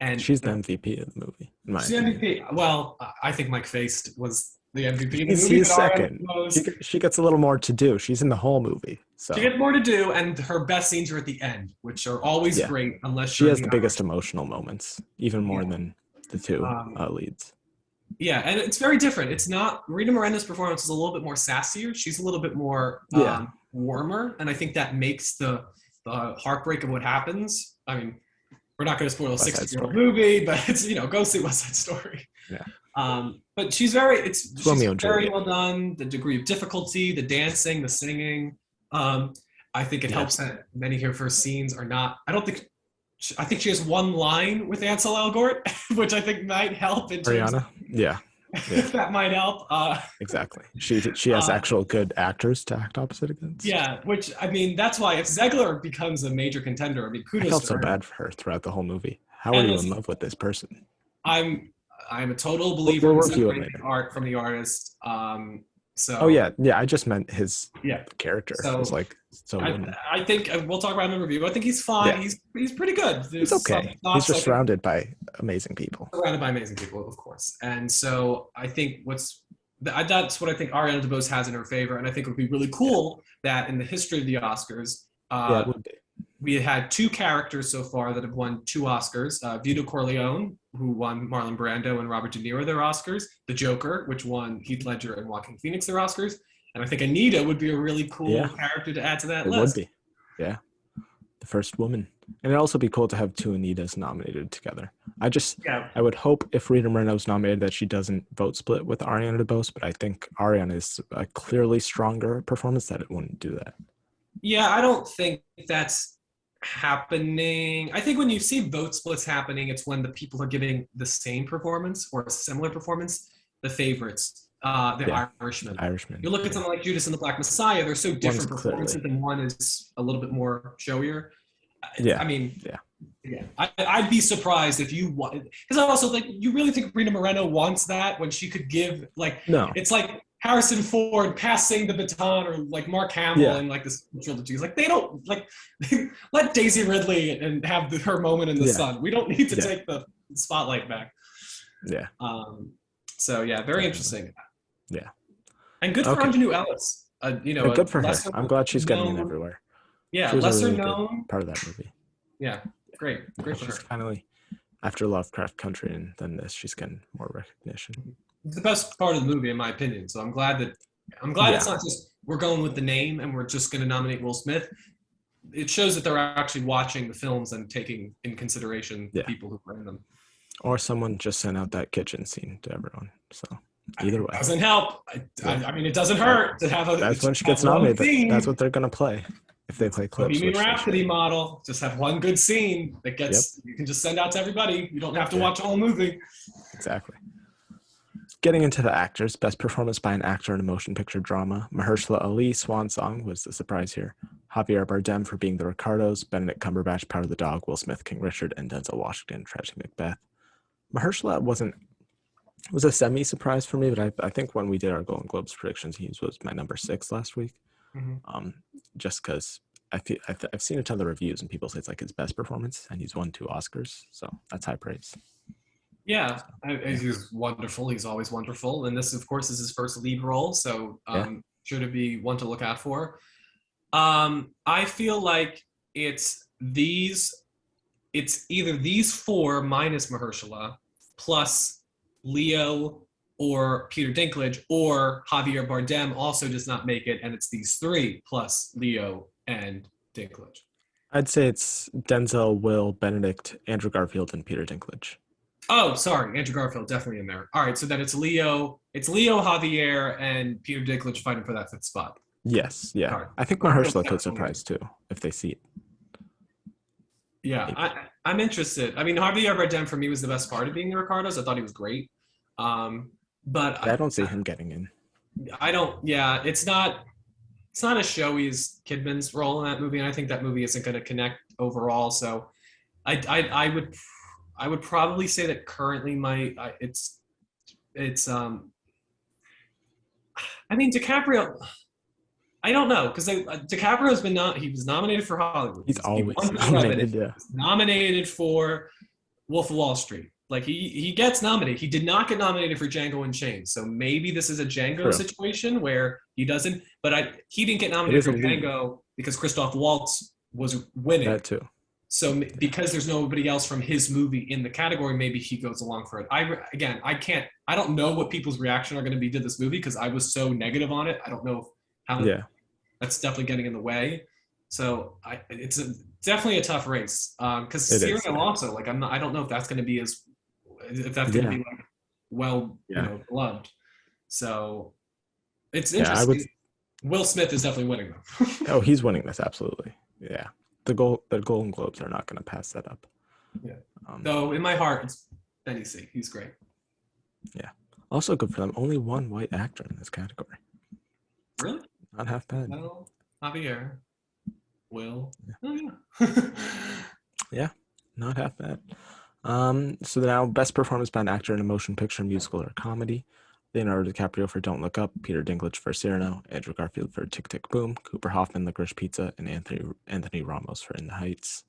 And She's the MVP of the movie. In my she's the opinion. MVP. Well, I think Mike Faced was the MVP of the movie. He's but Ariana second. DeBose, She gets a little more to do. She's in the whole movie, so she gets more to do, and her best scenes are at the end, which are always Yeah. great, unless she you're has in the biggest emotional moments, even more Yeah. than the 2 Um, leads. Yeah, and it's very different. It's not Rita Moreno's performance is a little bit more sassier. She's a little bit more Yeah. warmer, and I think that makes the heartbreak of what happens. I mean, we're not going to spoil a West Side 60-year-old Story. movie, but it's go see West Side Story. Yeah. But she's very Romeo and very Juliet. well done. The degree of difficulty, the dancing, the singing. I think it Yeah. helps that many of her scenes are not. I think she has one line with Ansel Elgort, which I think might help in terms of Ariana? Yeah. Yeah, that might help. exactly. She has Uh, actual good actors to act opposite against. yeah, which I mean, that's why if Zegler becomes a major contender, I mean, I kudos felt to so her. bad for her throughout the whole movie. How are And you in listen, love with this person? I'm I'm a total We'll, believer we'll in review it separating later. art from the artist. Oh So yeah, yeah. I just meant his yeah, character is so like so winning. I think we'll talk about him in review. I think he's fine. Yeah, He's pretty good. he's There's some okay. He's thoughts. I just think surrounded by amazing people. surrounded by amazing people, of course. And so I think that's what I think Ariana DeBose has in her favor, and I think it would be really Yeah, cool that in the history of the Oscars, yeah, it would be. we had two characters so far that have won two Oscars. Vito Corleone, who won Marlon Brando and Robert De Niro their Oscars. The Joker, which won Heath Ledger and Joaquin Phoenix their Oscars. And I think Anita would be a really Yeah, cool character to add to that it would list. be. Yeah, the first woman, and it'd also be cool to have two Anitas nominated together. Yeah, I would hope if Rita Moreno's nominated that she doesn't vote split with Ariana DeBose, but I think Ariana is a clearly stronger performance that it wouldn't do that. yeah, I don't think that's happening. I think when you see vote splits happening, it's when the people are giving the same performance or a similar performance, the favorites, Yeah, the Irishman. Irishman. You look at Yeah, something like Judas and the Black Messiah, they're so one's different performances, clearly. and one is a little bit more showier. Yeah, I mean, yeah. yeah, I'd be surprised if you want, because I also think you really think Rita Moreno wants that when she could give like No. it's like Harrison Ford passing the baton or like Mark Hamill Yeah, in like this trilogy. Like they don't like let Daisy Ridley and have her moment in the yeah, sun. We don't need to yeah, take the spotlight back. yeah. Um, so yeah, very Definitely. interesting Yeah. and good for Okay. Ingenue Ellis. Yeah, A good for her. lesser I'm glad she's getting in known, everywhere. yeah, She was a lesser really good known, part of that movie. yeah, great, Yeah, great for she's her. finally, after Lovecraft Country and then this, she's getting more recognition. It's the best part of the movie, in my opinion. So I'm glad it's Yeah, not just we're going with the name and we're just going to nominate Will Smith. It shows that they're actually watching the films and taking in consideration the yeah. people who are in them. Or someone just sent out that kitchen scene to everyone. So either It way, doesn't help. yeah. I mean, it doesn't That hurt to have that's when she have gets one nominated. That's scene. what they're gonna play if they play clips, Bohemian which they Rhapsody should. model. Just have one good scene that Yep. gets you can just send out to everybody. You don't have to Yeah. watch the whole movie. Exactly. Getting into the actors, best performance by an actor in a motion picture drama. Mahershala Ali, Swan Song, was the surprise here. Javier Bardem for being the Ricardos, Benedict Cumberbatch, Power of the Dog, Will Smith, King Richard, and Denzel Washington, Tragic Macbeth. Mahershala was a semi surprise for me, but I think when we did our Golden Globes predictions, he was my number 6 last week. Mm-hmm. Just because I've seen a ton of reviews and people say it's like his best performance, and he's won 2 Oscars, so that's high praise. Yeah, So, yeah, he's wonderful. He's always wonderful, and this, of course, is his first lead role, so yeah, sure to be one to look out for. I feel like it's these. It's either these four minus Mahershala, plus Leo or Peter Dinklage, or Javier Bardem also does not make it, and it's these three plus Leo and Dinklage. I'd say it's Denzel, Will, Benedict, Andrew Garfield, and Peter Dinklage. Oh, sorry, Andrew Garfield definitely in there. All right, so then it's Leo, Javier, and Peter Dinklage fighting for that fifth spot. Yes, yeah. All right, I think Garfield's Mahershala could definitely in. surprise too if they see it. Yeah, Maybe. I'm interested. I mean, Javier Bardem for me was the best part of being the Ricardos. I thought he was great. Um, but Yeah, I don't see him getting in. I don't. Yeah, it's not as showy as Kidman's role in that movie, and I think that movie isn't going to connect overall. So I would probably say that currently it's I mean DiCaprio. I don't know because DiCaprio's been not he was nominated for Hollywood. He's He always won for Revenant. nominated. Yeah, He was nominated for Wolf of Wall Street. Like he gets nominated. He did not get nominated for Django Unchained. So maybe this is a Django true. situation where he doesn't. But he didn't get It nominated is for a lead. Django because Christoph Waltz was winning. That too. So Yeah, because there's nobody else from his movie in the category, maybe he goes along for it. I can't. I don't know what people's reaction are going to be to this movie because I was so negative on it. I don't know how yeah. that's definitely getting in the way. So definitely a tough race because It is. Cyrano also like I don't know if that's going to Yeah, be like well yeah, loved. So it's yeah. I would. interesting. Will Smith is definitely winning though. Oh, he's winning this absolutely. Yeah, the Golden Globes are not going to pass that up. Yeah. Um, Though in my heart, it's Benny C. He's great. yeah. Also good for them. Only one white actor in this category. Really? Not half bad. No, Javier, Will. Yeah, Oh yeah. yeah, not half bad. So now best performance by an actor in a motion picture, musical, or comedy. Leonardo DiCaprio for Don't Look Up, Peter Dinklage for Cyrano, Andrew Garfield for Tick Tick Boom, Cooper Hoffman, Licorice Pizza, and Anthony Ramos for In the Heights.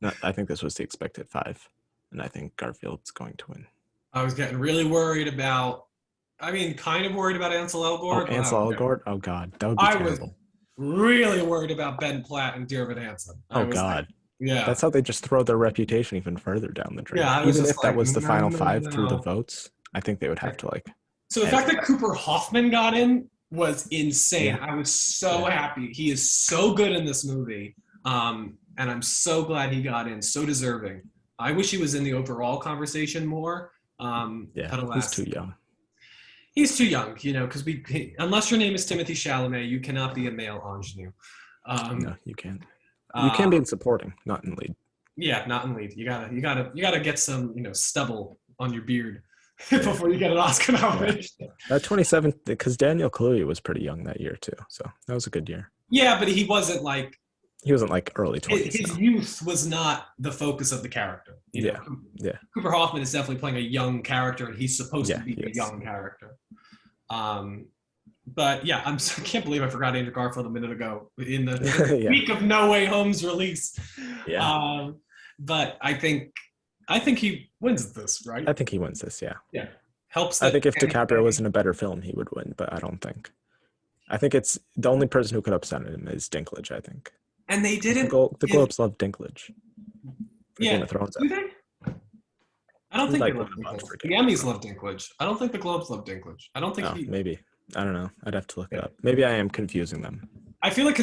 No, I think this was the expected 5, and I think Garfield's going to win. I was getting really worried about. I mean, kind of worried about Ansel Oh, Elgort, but Ansel Elgort? Oh God, that would be I was terrible. really worried about Ben Platt and Dear Evan Hansen. I Oh was like, God, yeah, that's how they just throw their reputation even further down the yeah. drain. I was Even just if that like, was the no, final no, 5 through the no. votes, I think they would have to like So the fact edit. that Cooper Hoffman got in was insane. Yeah, I was so yeah, happy. He is so good in this movie, and I'm so glad he got in. So deserving. I wish he was in the overall conversation more. yeah. But He's too alas, young. he's too young. Because unless your name is Timothy Chalamet, you cannot be a male ingenue. No, Um, you can't. You can uh, be in supporting, not in lead. yeah, not in lead. You gotta get some stubble on your beard Yeah, before you get an Oscar yeah. nomination. That 27, because Daniel Kaluuya was pretty young that year too, so that was a good year. Yeah, but he wasn't like He wasn't like early 20s his now. youth was not the focus of the character. Yeah, yeah, Cooper Hoffman is definitely playing a young character, and he's supposed to yeah. be He a is. young character. But yeah, I can't believe I forgot Andrew Garfield a minute ago in the Yeah, week of No Way Home's release. yeah. Um, but I think he wins this, right? I think he wins this. Yeah. Yeah, helps I that. think if DiCaprio was in a better film, he would win, but I don't think. I think it's the only person who could upset him is Dinklage. I think And they 'cause didn't The give. Globes love Dinklage for Game Yeah, of Thrones. do they? I don't He think they like love won a bunch Dinklage. for The Game of Emmys Thrones. love Dinklage. I don't think the Globes love Dinklage. I don't think Oh, he. maybe. I don't know. I'd have to look it Yeah. up. Maybe I am confusing them. I feel like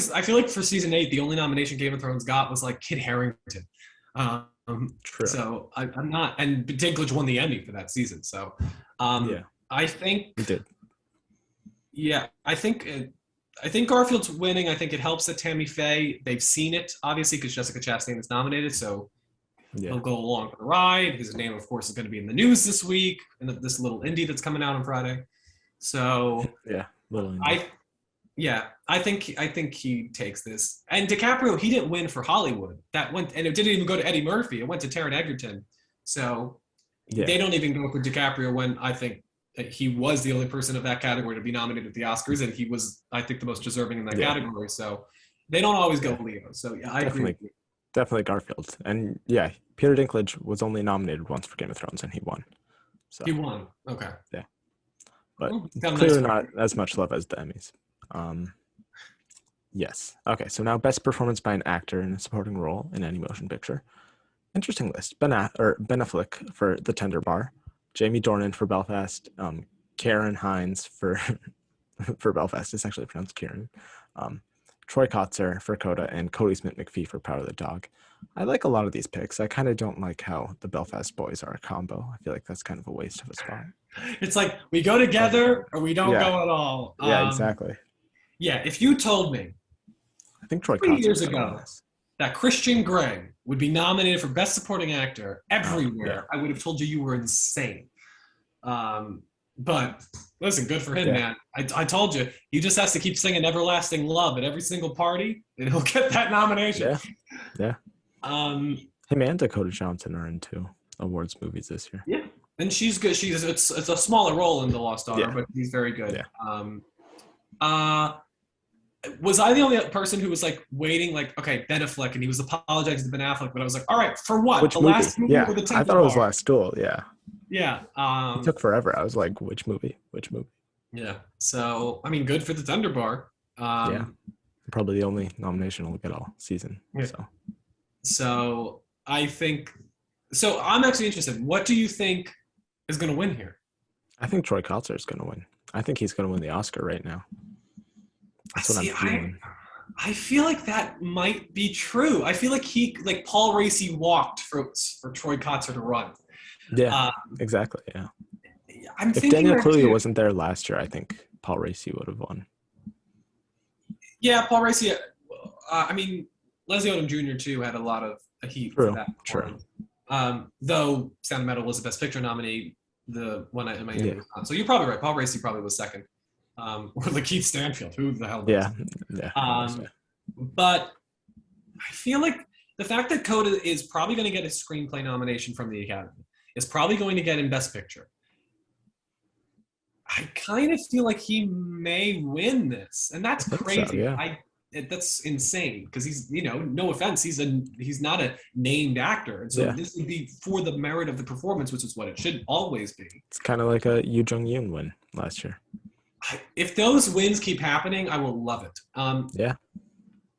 for season 8, the only nomination Game of Thrones got was like Kit Harington. Um, True. so I'm not, and Dinklage won the Emmy for that season. So Yeah, I think, he did. yeah, I think Garfield's winning. I think it helps that Tammy Faye, they've seen it obviously because Jessica Chastain is nominated, so Yeah, he'll go along for the ride. His name, of course, is going to be in the news this week, and this little indie that's coming out on Friday. So yeah. Little indie. I Yeah, I think he takes this. And DiCaprio, he didn't win for Hollywood. That went, and it didn't even go to Eddie Murphy. It went to Taron Egerton. So Yeah, they don't even go for DiCaprio when I think that he was the only person of that category to be nominated at the Oscars, and he was, I think, the most deserving in that yeah, category. So they don't always go yeah. Leo. So yeah, I agree with Definitely, you. definitely Garfield. And yeah, Peter Dinklage was only nominated once for Game of Thrones, and he won. So He won. Okay. yeah, but Well, got a nice clearly not record. as much love as the Emmys. Yes. Okay. So now, best performance by an actor in a supporting role in any motion picture. Interesting list. Ben Affleck for The Tender Bar, Jamie Dornan for Belfast, Karen Hines for for Belfast. It's actually pronounced Kieran. Troy Kotzer for Coda, and Cody Smith McPhee for Power of the Dog. I like a lot of these picks. I kind of don't like how the Belfast boys are a combo. I feel like that's kind of a waste of a spot. It's like we go But together or we don't yeah, go at all. yeah, exactly. Yeah, if you told me I think Troy 3 Kotzer years is going to win ago this. that Christian Grey would be nominated for Best Supporting Actor Oh, yeah, everywhere, I would have told you were insane. But listen, good for him, yeah, man. I told you, he just has to keep singing "Everlasting Love" at every single party, and he'll get that nomination. yeah, yeah. Um, Him and Dakota Johnson are in 2 awards movies this year. yeah, and she's good. It's a smaller role in The Lost Daughter, Yeah, but she's very good. yeah. Uh, was I the only person who was like waiting, like, okay, Ben Affleck, and he was apologizing to Ben Affleck, but I was like, all right, for what? Which The movie? last movie Yeah, or the I Temple thought it was Bar? Last Duel. Yeah, Yeah. it took forever. I was like, which movie? Which movie? Yeah. So I mean, good for the Thunder Bar. Yeah, probably the only nomination we'll get all season. Yeah. So I think. So I'm actually interested. What do you think is going to win here? I think Troy Kotzer is going to win. I think he's going to win the Oscar right now. That's what I'm feeling. I feel like that might be true. I feel like Paul Raci walked for Troy Kotzer to run. Yeah, exactly. Yeah. I'm If thinking Daniel that Kaluuya too. wasn't there last year, I think Paul Raci would have won. Yeah, Paul Raci. I mean, Leslie Odom Jr. too had a lot of heat for True, that true. performance. Though Sound of Metal was the Best Picture nominee, the one in Miami Yeah. was not. So you're probably right. Paul Raci probably was second. Or Lakeith Stanfield. Who the hell knows? Yeah. Yeah. Who knows? Um, but I feel like the fact that Coda is probably going to get a screenplay nomination from the Academy, is probably going to get in Best Picture. I kind of feel like he may win this, and that's I think so, crazy. yeah. That's insane because he's, no offense, he's not a named actor, and so Yeah. this would be for the merit of the performance, which is what it should always be. It's kind of like a Yoo Jung-yoon win last year. If those wins keep happening, I will love it. Yeah.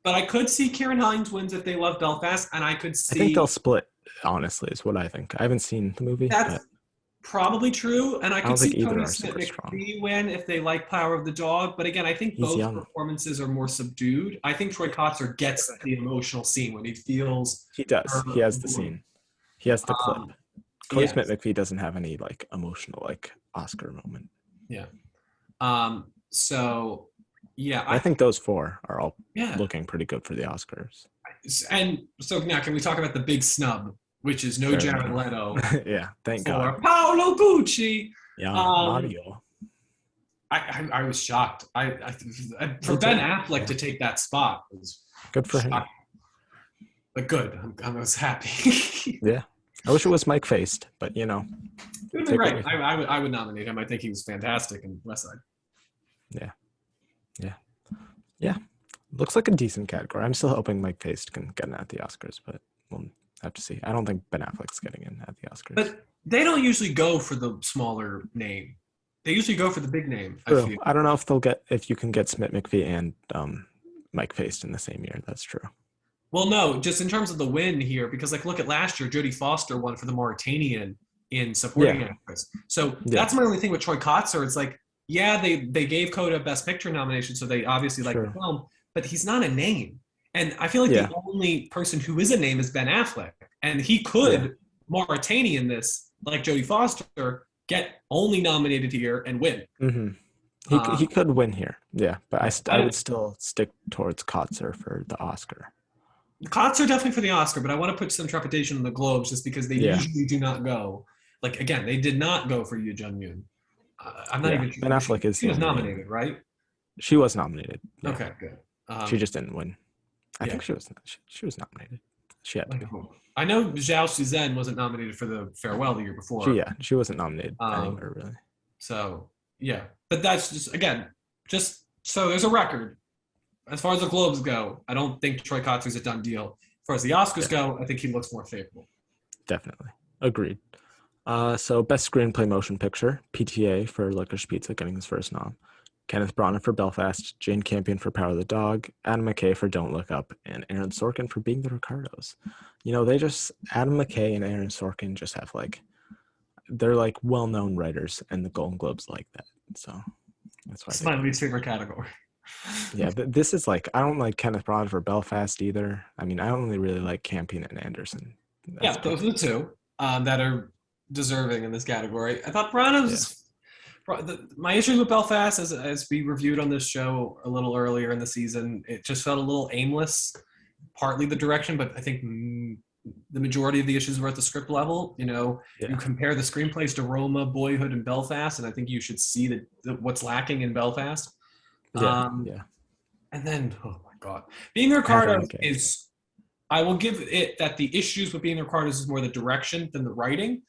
But I could see Kieran Hines wins if they love Belfast, and I could I think see they'll split, honestly, is what I think. I haven't seen the movie, that's but probably true, and I I could don't think see either Cody are super strong. Smith-McPhee win if they like Power of the Dog. But again, I think He's both young. performances are more subdued. I think Troy Kotzer gets the emotional scene when he feels. He does. He has the scene. He has the clip. Cody Yes. Smith-McPhee doesn't have any like emotional like Oscar moment. Yeah. So yeah, I think those four are all yeah. looking pretty good for the Oscars. And so now, can we talk about the big snub, which is no Fair Jared enough. Leto Yeah, thank for God. Paolo Pucci? Yeah, Mario. I was shocked. For Me Ben too. Affleck to take that spot was Good for him. shocking. But good. I was happy. Yeah. I wish it was Mike Faced, but It would have been Take great. what I would nominate him. I think he was fantastic in West Side. yeah. Looks like a decent category. I'm still hoping Mike Faced can get in at the Oscars, but we'll have to see. I don't think Ben Affleck's getting in at the Oscars. But they don't usually go for the smaller name. They usually go for the big name. True. I don't know if you can get Smith-McPhee and Mike Faced in the same year. That's true. Well, no, just in terms of the win here, because look at last year, Jodie Foster won for the Mauritanian in supporting actress. So that's my only thing with Troy Kotzer. It's like, yeah, they gave Coda a Best Picture nomination, so they obviously like the film, but he's not a name. And I feel like the only person who is a name is Ben Affleck. And he could, Mauritanian this, like Jodie Foster, get only nominated here and win. Mm-hmm. He could win here, yeah, but I would still stick towards Kotzer for the Oscar. Kotzer definitely for the Oscar, but I want to put some trepidation on the Globes just because they usually do not go. Like, again, they did not go for Yoo Jung-yoon. I'm not even sure. Ben Affleck is. She was nominated, right? She was nominated. Yeah. Okay, good. She just didn't win. I think she was. She was nominated. She had to be. I know Zhao Shizhen wasn't nominated for the Farewell the year before. She wasn't nominated anywhere really. So yeah, but that's just so there's a record. As far as the Globes go, I don't think Troy Kotzer's a done deal. As far as the Oscars go, I think he looks more favorable. Definitely. Agreed. So Best Screenplay Motion Picture, PTA for Licorice Pizza getting his first nom. Kenneth Branagh for Belfast, Jane Campion for Power of the Dog, Adam McKay for Don't Look Up, and Aaron Sorkin for Being the Ricardos. Adam McKay and Aaron Sorkin just have they're well-known writers, and the Golden Globes like that. So that's why. It's my least favorite category. Yeah, but this is I don't like Kenneth Branagh for Belfast either. I mean, I only really like Campion and Anderson. Those are the two that are deserving in this category. I thought Branagh's. My issues with Belfast, as we reviewed on this show a little earlier in the season, it just felt a little aimless. Partly the direction, but I think the majority of the issues were at the script level. You compare the screenplays to Roma, Boyhood, and Belfast, and I think you should see what's lacking in Belfast. And then, oh my God, Being the Ricardos is. I will give it that the issues with Being the Ricardos is more the direction than the writing.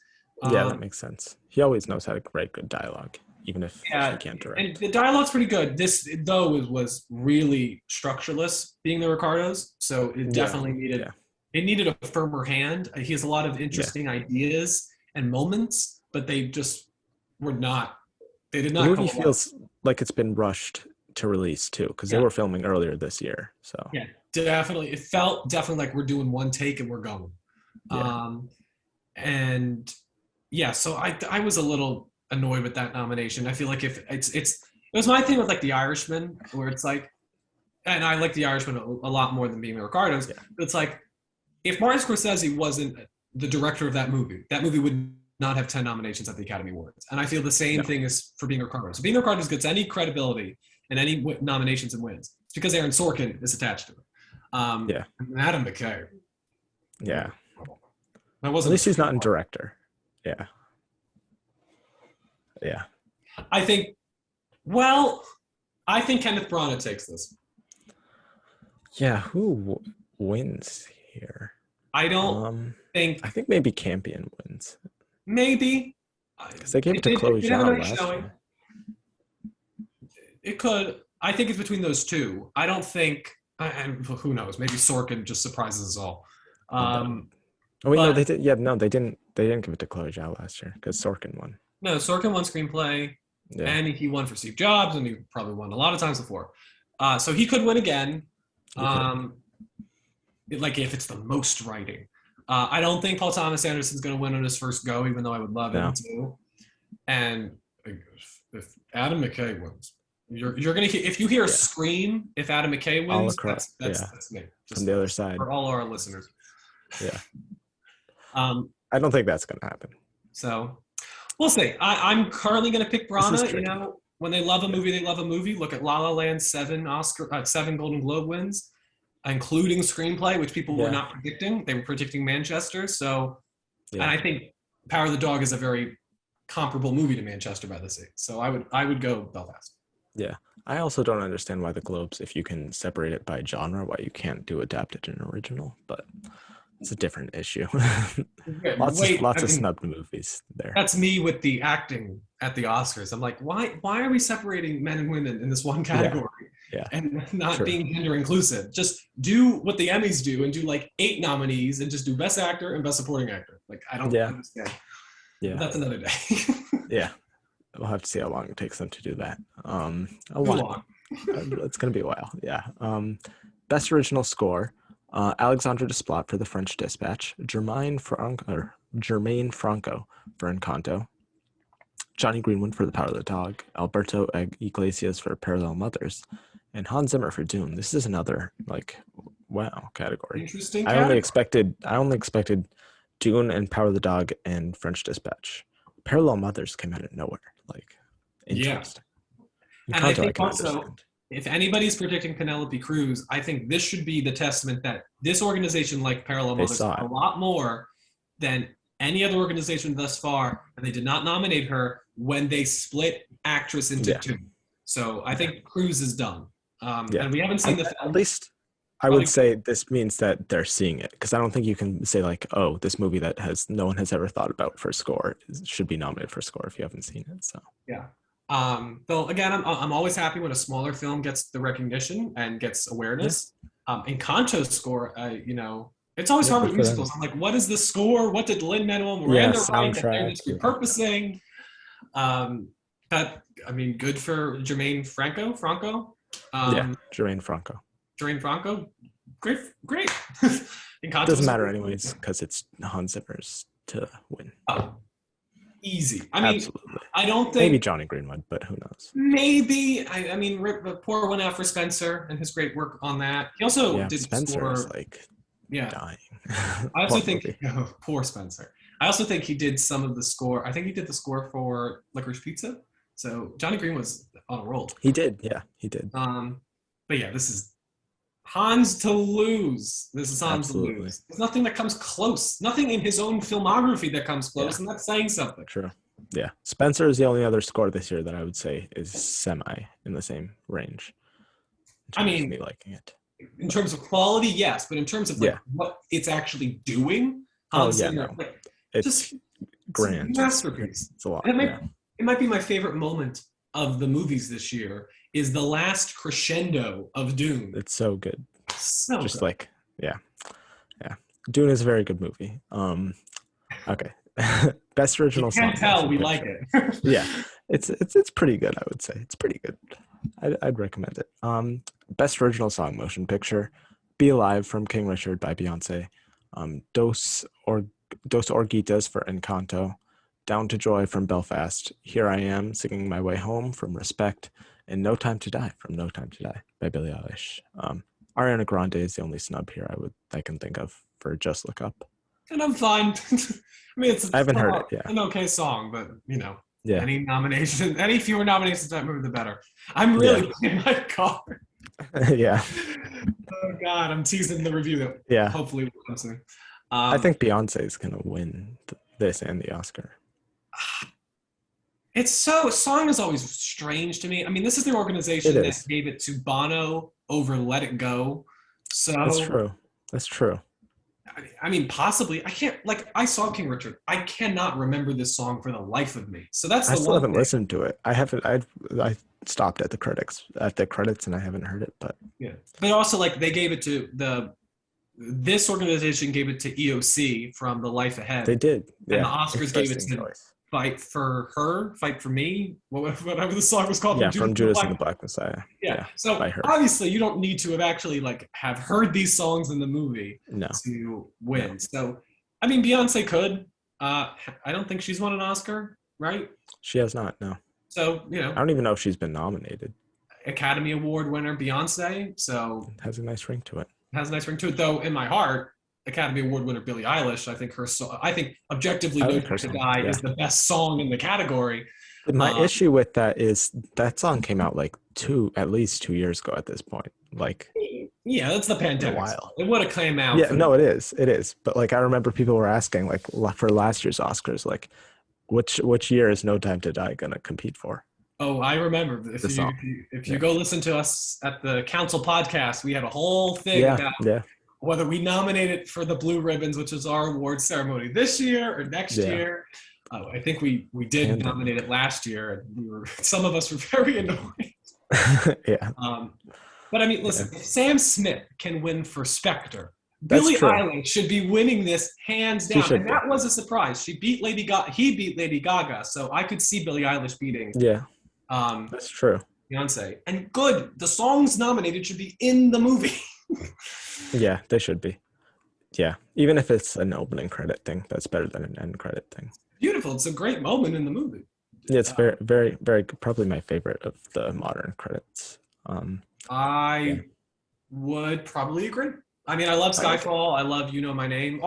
Yeah, that makes sense. He always knows how to write good dialogue, even if he can't direct. And the dialogue's pretty good. This, though, was really structureless, Being the Ricardos. So it definitely needed a firmer hand. He has a lot of interesting ideas and moments, but they just were not. They did not. The movie feels like it's been rushed to release too, because they were filming earlier this year. So yeah, definitely. It felt definitely like we're doing one take and we're going. So I was a little annoyed with that nomination. I feel like if it was my thing with The Irishman, where it's and I like The Irishman a lot more than Being the Ricardos. Yeah. But it's if Martin Scorsese wasn't the director of that movie would not have 10 nominations at the Academy Awards. And I feel the same thing is for Being the Ricardos. So Being the Ricardos gets any credibility and any nominations and wins. It's because Aaron Sorkin is attached to it. And Adam McKay. Yeah. At least he's not in director. Yeah. Yeah. I think. Well, I think Kenneth Branagh takes this. Yeah. Who wins here? I don't Um, I think think maybe Campion wins maybe because they gave it to it Chloe did have a Zhao nice last showing. year. It could. I think it's between those two. I don't think. And who knows? Maybe Sorkin just surprises us all. I bet. Um, Oh wait, no, but they did. Yeah, no, they didn't. They didn't give it to Chloe Zhao last year because Sorkin won. no, Sorkin won screenplay, Yeah, and he won for Steve Jobs, and he probably won a lot of times before. So he could win again. you could. Um, like if it's the most writing. I don't think Paul Thomas Anderson's going to win on his first go, even though I would love him No. to. And if Adam McKay wins, you're gonna hear, if you hear a Yeah. scream if Adam McKay All wins, across. that's me. Just From the other side. for all our listeners. Yeah. Um, I don't think that's gonna happen. so we'll see. I'm currently gonna pick This is Branagh. tricky. When they love a movie, they love a movie. Look at La La Land, seven Golden Globe wins, including screenplay, which people were Yeah. not predicting. They were predicting Manchester. So, and Yeah. I think Power of the Dog is a very comparable movie to Manchester by the Sea. So I would go Belfast. Yeah. I also don't understand why the Globes, if you can separate it by genre, why you can't do adapted and original, but it's a different issue. lots of snubbed movies there. That's me with the acting at the Oscars. I'm like, why are we separating men and women in this one category? Yeah. And not True. being gender inclusive? Just do what the Emmys do and do like 8 nominees and just do Best Actor and Best Supporting Actor. Like I don't understand. Yeah. But that's another day. Yeah. We'll have to see how long it takes them to do that. A Too lot. long. It's gonna be a while. Yeah. Best original score. Alexandre Desplat for The French Dispatch, Germaine Franco for Encanto, Johnny Greenwood for The Power of the Dog, Alberto Iglesias for Parallel Mothers, and Hans Zimmer for Dune. This is another wow category. Interesting. I only expected Dune and Power of the Dog and French Dispatch. Parallel Mothers came out of nowhere. Interesting. Yeah. And I think also, if anybody's predicting Penelope Cruz, I think this should be the testament that this organization, like Parallel Mothers, a lot more than any other organization thus far, and they did not nominate her when they split actress into 2. So I think Cruz is done. And we haven't seen the film. At least I would say this means that they're seeing it, because I don't think you can say oh, this movie that no one has ever thought about for score should be nominated for score if you haven't seen it. So yeah. Though again, I'm always happy when a smaller film gets the recognition and gets awareness. Encanto's score, it's always hard with musicals. I'm like, what is the score? What did Lin-Manuel Miranda write that they're just repurposing? Good for Jermaine Franco. Jermaine Franco. Jermaine Franco, great. It doesn't matter anyways because it's Hans Zimmer's to win. Oh, easy. Absolutely. I don't think maybe Johnny Greenwood, but who knows? Maybe. Pour one out for Spencer and his great work on that. He also did Spencer is dying. I also think poor Spencer. I also think he did some of the score. I think he did the score for Licorice Pizza. So Johnny Green was on a roll. He did, yeah, he did. But yeah, this is Hans to lose. This is Hans to lose. There's nothing that comes close. Nothing in his own filmography that comes close, and that's saying something. True. Yeah. Spencer is the only other score this year that I would say is semi in the same range. Me liking it. In terms of quality, yes, but in terms of what it's actually doing, Hans Zimmer, it's just grand. It's a masterpiece. It's a lot. It might be my favorite moment of the movies this year is the last crescendo of Dune. It's so good. So just good. Yeah. Dune is a very good movie. Okay. Best original song. You can't tell we like it. Yeah. It's pretty good, I would say. It's pretty good. I'd recommend it. Best original song motion picture. Be Alive from King Richard by Beyonce. Dos Orguitas for Encanto. Down to Joy from Belfast. Here I Am Singing My Way Home from Respect. And No Time to Die from No Time to Die by Billie Eilish. Ariana Grande is the only snub here I can think of for Just Look Up. And I'm fine. I haven't heard it. Yeah, an okay song, but any fewer nominations for that movie, the better. I'm really playing my card. Yeah. Oh God, I'm teasing the review that. Yeah. Hopefully will come soon. I think Beyonce is gonna win this and the Oscar. It's so song is always strange to me. I mean, this is the It organization that is. gave it to Bono over Let It Go. That's So true. That's true. I mean, possibly I can't like I saw King Richard. I cannot remember this song for the life of me. So that's I the still one haven't thing. listened to it. I haven't. I stopped at the credits, and I haven't heard it. But Yeah, but also like they gave it to the this organization gave it to EOC from The Life they Ahead, did. and the Yeah, Oscars gave it interesting to choice. Fight for Her, Fight for Me, whatever the song was called from Yeah, Judas from and the Judas and Black. the Black Messiah. Yeah. Yeah, So by her. obviously you don't need to have actually like have heard these songs in the movie No, to no, win. So I mean Beyonce could. I don't think she's won an Oscar, right? she has not. No, So, I don't even know if she's been nominated. Academy Award winner Beyonce. So It has a nice ring to it. it has a nice ring to it. Though in my heart, Academy Award winner Billie Eilish, I think objectively I No like her Time to song. Die Yeah. is the best song in the category. My Um, issue with that is that song came out like at least 2 years ago at this point. Like, yeah, that's the in a pandemic. while. It would have came out Yeah, for the. no, it is. It is. But like, I remember people were asking, like, for last year's Oscars, like, which year is No Time to Die gonna compete for Oh, I remember. If the you song? if you, if you Yeah. go listen to us at the council podcast, we had a whole thing Yeah. about Yeah. whether we nominate it for the Blue Ribbons, which is our award ceremony this year or next Yeah. year. I think we did nominate Pandemic. it last year, and we were some of us were very annoyed. Yeah. Um, but I mean, Yeah. listen, if Sam Smith can win for Spectre, That's Billie true. Eilish should be winning this hands She down, should and be. that was a surprise. She beat Lady Gaga. He beat Lady Gaga, so I could see Billie Eilish beating Yeah. um, That's true. Beyonce. And good, the songs nominated should be in the movie. Yeah, they should be. Yeah. Even if it's an opening credit thing, that's better than an end credit thing. Beautiful. It's a great moment in the movie. Yeah, it's very, very, very probably my favorite of the modern credits. I Yeah. would probably agree. I mean, I love I like it. Skyfall. I love You Know My Name.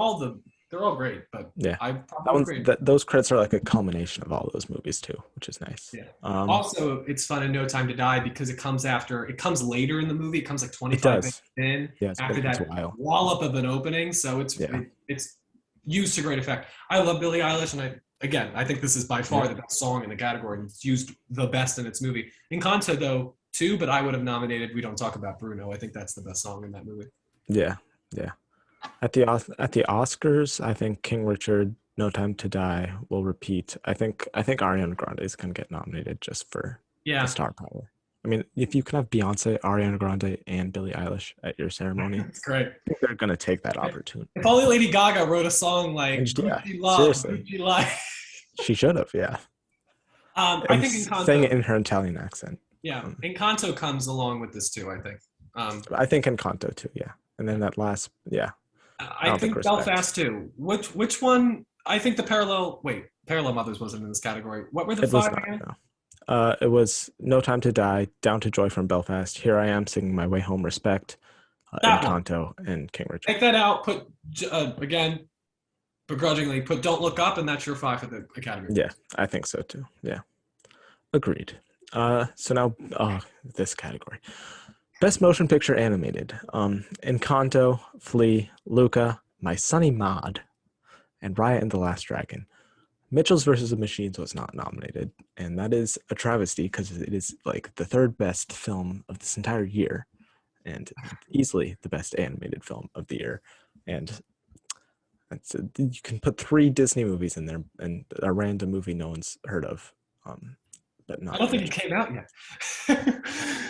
They're all great, but Yeah. I probably agree. Those credits are like a culmination of all those movies too, which is nice. Yeah. Um, Also, it's fun in No Time to Die because it comes later in the movie. It comes like it 25 minutes does. in Yeah, after it's a that while. wallop of an opening. So Yeah. it's used to great effect. I love Billie Eilish, and I think this is by far Yeah. the best song in the category, and it's used the best in its movie. Encanto though too, but I would have nominated We Don't Talk About Bruno. I think that's the best song in that movie. Yeah. Yeah. At the Oscars, I think King Richard, No Time to Die will repeat. I think Ariana Grande is gonna get nominated just for the Yeah, star power. I mean, if you can have Beyonce, Ariana Grande, and Billie Eilish at your ceremony, I it's great. think they're gonna take that opportunity. If only Lady Gaga wrote a song And like yeah, Gucci Love, seriously, Gucci Life. she should have. Yeah, I and think sang it Encanto, in her Italian accent. yeah, Um, Encanto comes along with this too. I think. I think Encanto too. Yeah, and then that last, yeah, I I don't think think Respect. Belfast too. Which one? I think the Parallel Mothers wasn't in this category. What were the It was five not. again? No. It was No Time to Die, Down to Joy from Belfast, Here I Am Singing My Way Home, Respect, That one. Encanto, and King Richard. Take that out. Put again begrudgingly put Don't Look Up, and that's your five for the Academy Yeah, Awards. I think so too. Yeah, agreed. So now, this category. Best Motion Picture Animated. Encanto, Flea, Luca, My Sunny Maud, and Raya and the Last Dragon. Mitchell's versus the Machines was not nominated, and that is a travesty because it is like the third best film of this entire year, and easily the best animated film of the year. And you can put 3 Disney movies in there and a random movie no one's heard of, but I not don't think it Mitchell. came out yet.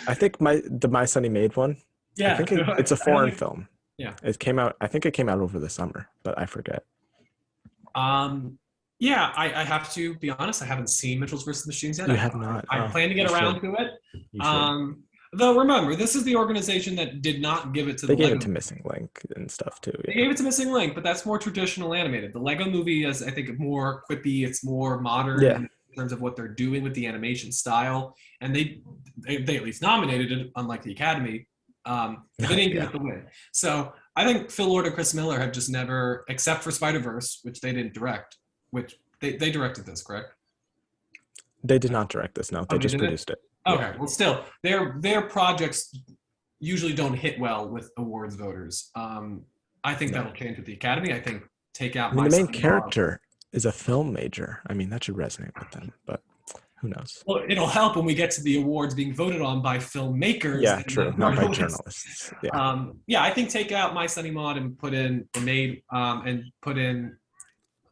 I think My Sunny Maid one. I Yeah, think it's a I don't foreign think. film. Yeah. It came out. I think it came out over the summer, but I forget. Um, yeah, I have to be honest. I haven't seen Mitchell's versus Machines yet. You have not. I Oh, plan to you get around should. to it. You should. Though remember, this is the organization that did not give it to They the gave Lego. it to Missing Link and stuff too. They Yeah. gave it to Missing Link, but that's more traditional animated. The Lego movie is, I think, more quippy. It's more modern Yeah. in terms of what they're doing with the animation style, and they at least nominated it, unlike the Academy. But they didn't give Yeah. it the win. So I think Phil Lord and Chris Miller have just never, except for Spider-Verse, which they didn't direct, which they directed this, correct? They did not direct this. No, Oh, they they just didn't? produced it. Okay, Yeah. well, still, their projects usually don't hit well with awards voters. I think No. that'll change with the Academy. I think take out I mean, my the main son Bob. character is a film major. I mean, that should resonate with them. But who knows? Well, it'll help when we get to the awards being voted on by filmmakers Yeah, and true. not Not by journalists. journalists. Yeah, Yeah, I think take out My Sunny Maud and put in or made and put in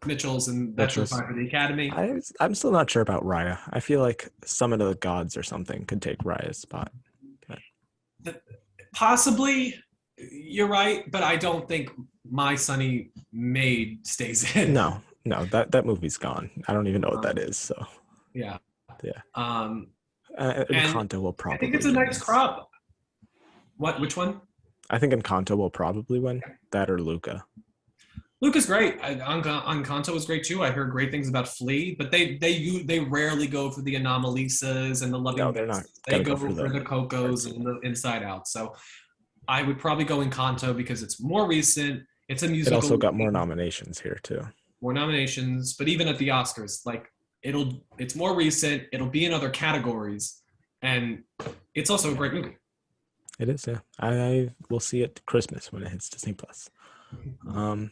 Mitchell's, and that should Mitchell's. apply for the Academy. I'm still not sure about Raya. I feel like Summit of the Gods or something could take Raya's spot. But Possibly, you're right, but I don't think My Sunny Maid stays in. no, no, that movie's gone. I don't even know what that is. So Yeah. yeah, And Encanto will I think probably it's a win nice this. crop. What? Which one? I think Encanto will probably win. That or Luca. Luke is great. Encanto was great too. I heard great things about Flea, but they rarely go for the Anomalisas and the Loving No, they're not Beasts. They gonna go go for for the the Cocos artsy. and the Inside Out. So I would probably go Encanto because it's more recent. It's a It also musical, got more nominations here too. more nominations, but even at the Oscars, like it's more recent. It'll be in other categories, and it's also a great movie. It is, yeah. I will see it Christmas when it hits Disney Plus. Um,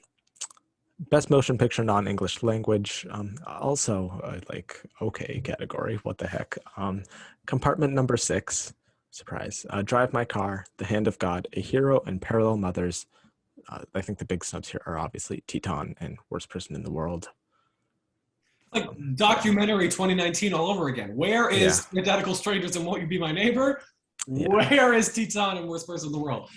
Best motion picture non-English language. Also, like okay category. What the heck? Compartment number 6. Surprise. Drive My Car, The Hand of God, A Hero, and Parallel Mothers. I think the big snubs here are obviously Teton and Worst Person in the World. Like documentary 2019 all over again. Where is Identical Strangers and Won't You Be My Neighbor? Yeah. Where is Teton and Worst Person in the World?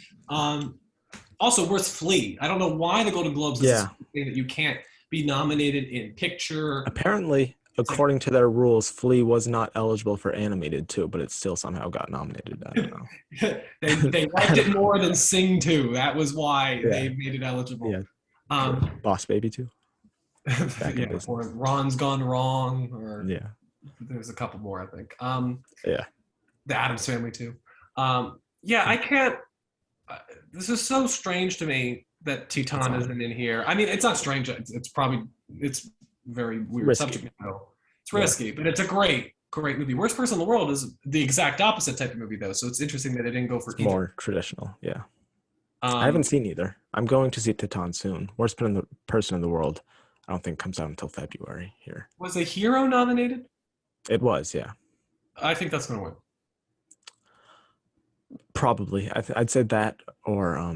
Also, where's Flea? I don't know why the Golden Globes is saying that you can't be nominated in picture. Apparently, according to their rules, Flea was not eligible for animated too, but it still somehow got nominated. I don't know. they liked it more than Sing 2. That was why they made it eligible. Yeah. Boss Baby too. Or Ron's Gone Wrong, or yeah, there's a couple more, I think. Yeah. The Addams Family too. I can't. This is so strange to me that Teton isn't in here. I mean, it's not strange. It's probably very weird risky. subject matter. It's risky, but it's a great movie. Worst Person in the World is the exact opposite type of movie, though. So it's interesting that it didn't go for either. More traditional. Yeah. I haven't seen either. I'm going to see Teton soon. Worst Person in the World, I don't think comes out until February here. Was A Hero nominated? It was, yeah. I think that's going to win. Probably. I'd say that, or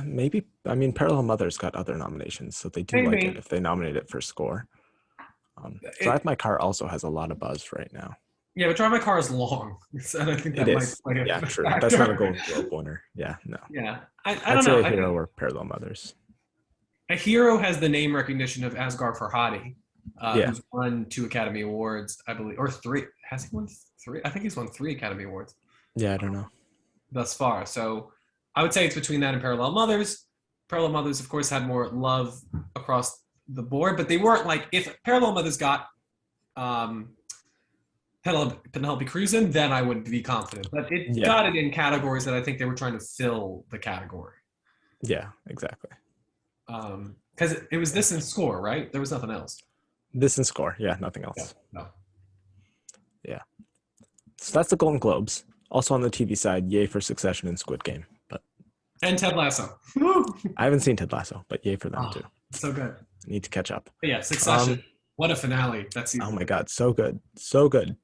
maybe. I mean, Parallel Mothers got other nominations, so they do like it if they nominate it for score. Drive My Car also has a lot of buzz right now. Yeah, but Drive My Car is long, and I think that might play yeah, true. That's not a Golden Globe winner. Yeah, no. Yeah, I'd say A Hero or Parallel Mothers. A Hero has the name recognition of Asghar Farhadi, who's won 2 Academy Awards, I believe, or 3. Has he won 3? I think he's won 3 Academy Awards. Yeah, I don't know. Thus far. So I would say it's between that and Parallel Mothers. Parallel Mothers, of course, had more love across the board, but they weren't like, if Parallel Mothers got Penelope Cruz in, then I would be confident. But it got it in categories that I think they were trying to fill the category. Yeah, exactly. Because it was this and score, right? There was nothing else. This and score, yeah, nothing else. Yeah, no. Yeah. So that's the Golden Globes. Also on the TV side, yay for Succession and Squid Game. And Ted Lasso. I haven't seen Ted Lasso, but yay for them too. So good. I need to catch up. But yeah, Succession. What a finale that season. Oh my God, so good. So good.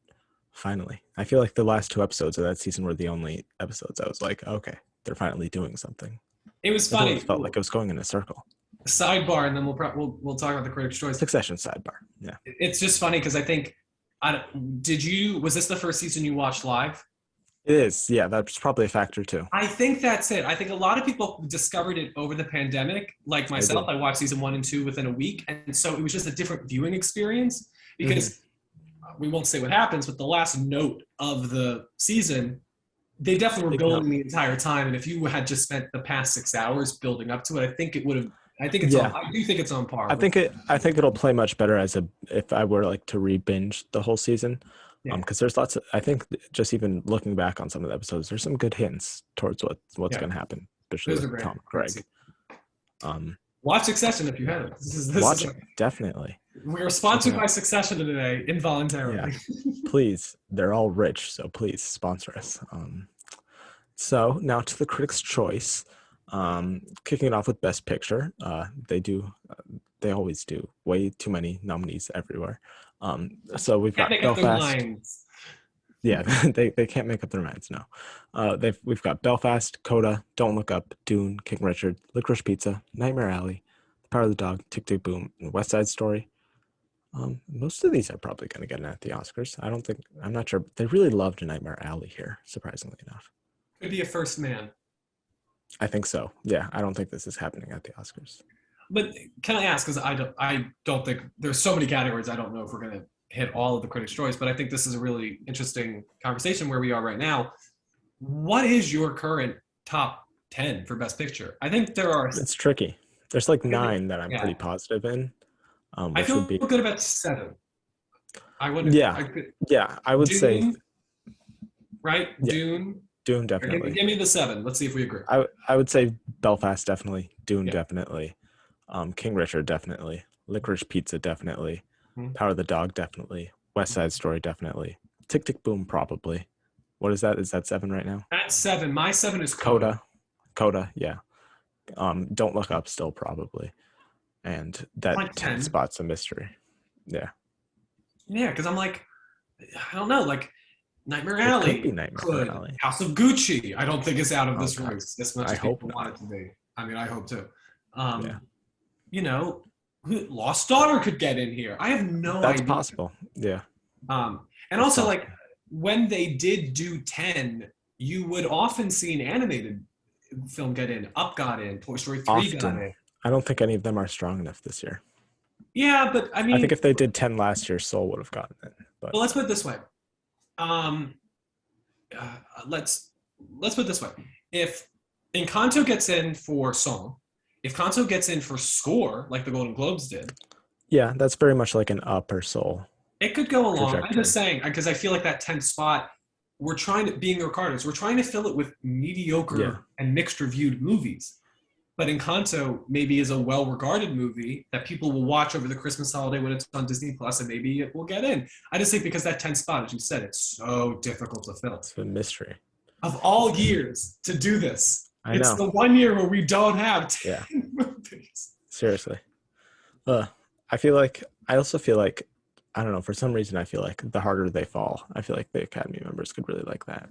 Finally. I feel like the last 2 episodes of that season were the only episodes I was like, okay, they're finally doing something. It was funny. It felt like it was going in a circle. Sidebar, and then we'll talk about the Critics' Choice. Succession sidebar. Yeah. It's just funny because I think, was this the first season you watched live? It is. Yeah, that's probably a factor too. I think that's it. I think a lot of people discovered it over the pandemic, like myself. I watched season 1 and 2 within a week. And so it was just a different viewing experience because we won't say what happens, but the last note of the season, they definitely were building the entire time. And if you had just spent the past 6 hours building up to it, I think it would have. I do think it's on par. I think it'll play much better if I were like to re-binge the whole season. Because there's lots of, I think just even looking back on some of the episodes, there's some good hints towards what's going to happen, especially with Tom Craig. Watch Succession if you haven't. Watch it, definitely. We are sponsored by Succession today, involuntarily. Yeah. Please, they're all rich, so please sponsor us. So now to the Critics' Choice. Kicking it off with Best Picture. They always do way too many nominees everywhere. So we've Can't got make up their Belfast. minds. Yeah, they can't make up their minds. No, we've got Belfast, Coda, Don't Look Up, Dune, King Richard, Licorice Pizza, Nightmare Alley, The Power of the Dog, Tick Tick Boom, and West Side Story. Most of these are probably going to get in at the Oscars. I'm not sure. They really loved Nightmare Alley here, surprisingly enough. Could be a first man. I think so. Yeah, I don't think this is happening at the Oscars. But can I ask? Because I don't think there's so many categories. I don't know if we're going to hit all of the critics' choice. But I think this is a really interesting conversation where we are right now. What is your current top 10 for Best Picture? I think there are. It's tricky. There's like nine that I'm Yeah, pretty positive in, I which would feel be good about seven. I would. yeah, I could. yeah. I would say Dune, right? yeah, Dune. Dune Give me, definitely. give me the seven. Let's see if we agree. I would say Belfast definitely, Dune Yeah. definitely, King Richard definitely, Licorice Pizza definitely, Mhm. Power of the Dog definitely, West Side Story definitely, Tick Tick Boom probably. What is that? Is that seven right now? At seven, my seven is Coda. Coda, Coda, yeah. Don't Look Up still probably, and that Like 10th 10. spot's a mystery. Yeah, Yeah, because I'm like, I don't know, like Nightmare it could be Alley Nightmare could. Alley. House of Gucci, I don't think it's out of Oh this God, race as much I as hope people want not. it to be. I mean, I hope too. Yeah, Um, you know, Lost Daughter could get in here. I have no that's idea. possible. Yeah, And that's also like possible. when they did do 10, you would often see an animated film get in. Up got in, Toy Story 3 got Often, in. I don't think any of them are strong enough this year. Yeah, but I I think mean, if they did 10 last year, Soul would have gotten it. But well, let's put it this way. Um, uh, let's let's put it this way: if Encanto gets in for song, if Kanto gets in for score, like the Golden Globes did, yeah, that's very much like an upper Soul it could go along. I'm just trajectory. saying because I feel like that 10th spot, we're trying to being the Ricardos, we're trying to fill it with Yeah, mediocre and mixed reviewed movies. But Encanto maybe is a well-regarded movie that people will watch over the Christmas holiday when it's on Disney Plus, and maybe it will get in. I just think because that 10th spot, as you said, it's so difficult to fill. it's a mystery. Of all years to do this, I it's know. the one year where we don't have Yeah, 10 movies. seriously. Uh, I also feel like, I don't know, for some reason, I feel like the harder they fall, I feel like the Academy members could really like that.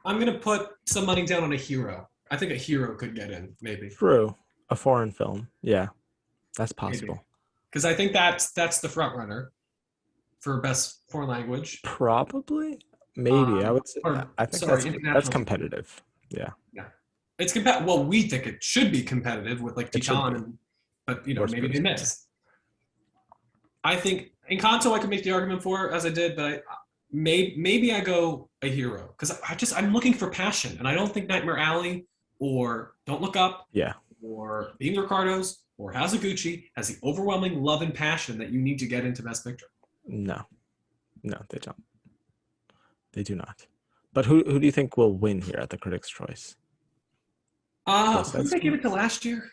I'm going to put some money down on a hero. I think a hero could get in, maybe. True. A foreign film. Yeah, that's Maybe. possible. Because I think that's the front runner for best foreign language. Probably. Maybe. I would say, Or I think sorry, that's international. competitive. Yeah, Yeah, it's competitive. Well, we think it should be competitive with like it should Titan, be. but Or maybe they Spoon. Yeah. miss. I think in Kanto I could make the argument for as I did, but maybe I go a hero because I'm looking for passion, and I don't think Nightmare Alley or Don't Look Up Yeah. or Being the Ricardos or Hazuguchi has the overwhelming love and passion that you need to get into Best Picture. No, no, they don't. They do not. But who do you think will win here at the Critics' Choice? West Who Side did they give Story? it to last year?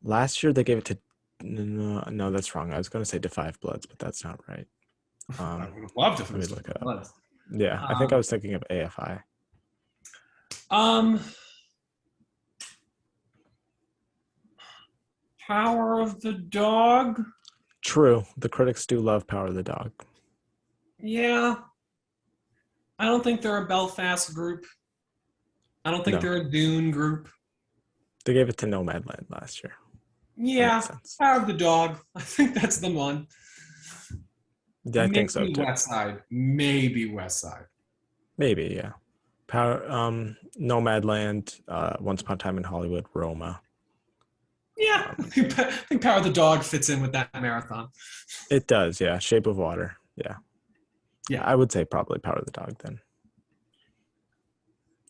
Last year they gave it to. No, no, that's wrong. I was going to say To Five Bloods, but that's not right. I would have loved if it Let me was look it up. Bloods. Yeah, I think I Um, was thinking of AFI. um, Power of the Dog. True. The critics do love Power of the Dog. Yeah, I don't think they're a Belfast group. I don't think No, they're a Dune group. they gave it to Nomadland last year. That makes Yeah, sense. Power of the Dog. I think that's the one. Yeah, I think so Maybe too. West Side. Maybe West Side. Maybe, yeah. Nomadland, Once Upon a Time in Hollywood, Roma. Yeah, Um, I think Power of the Dog fits in with that marathon. it does, yeah. Shape of Water, yeah. Yeah. I would say probably Power of the Dog then.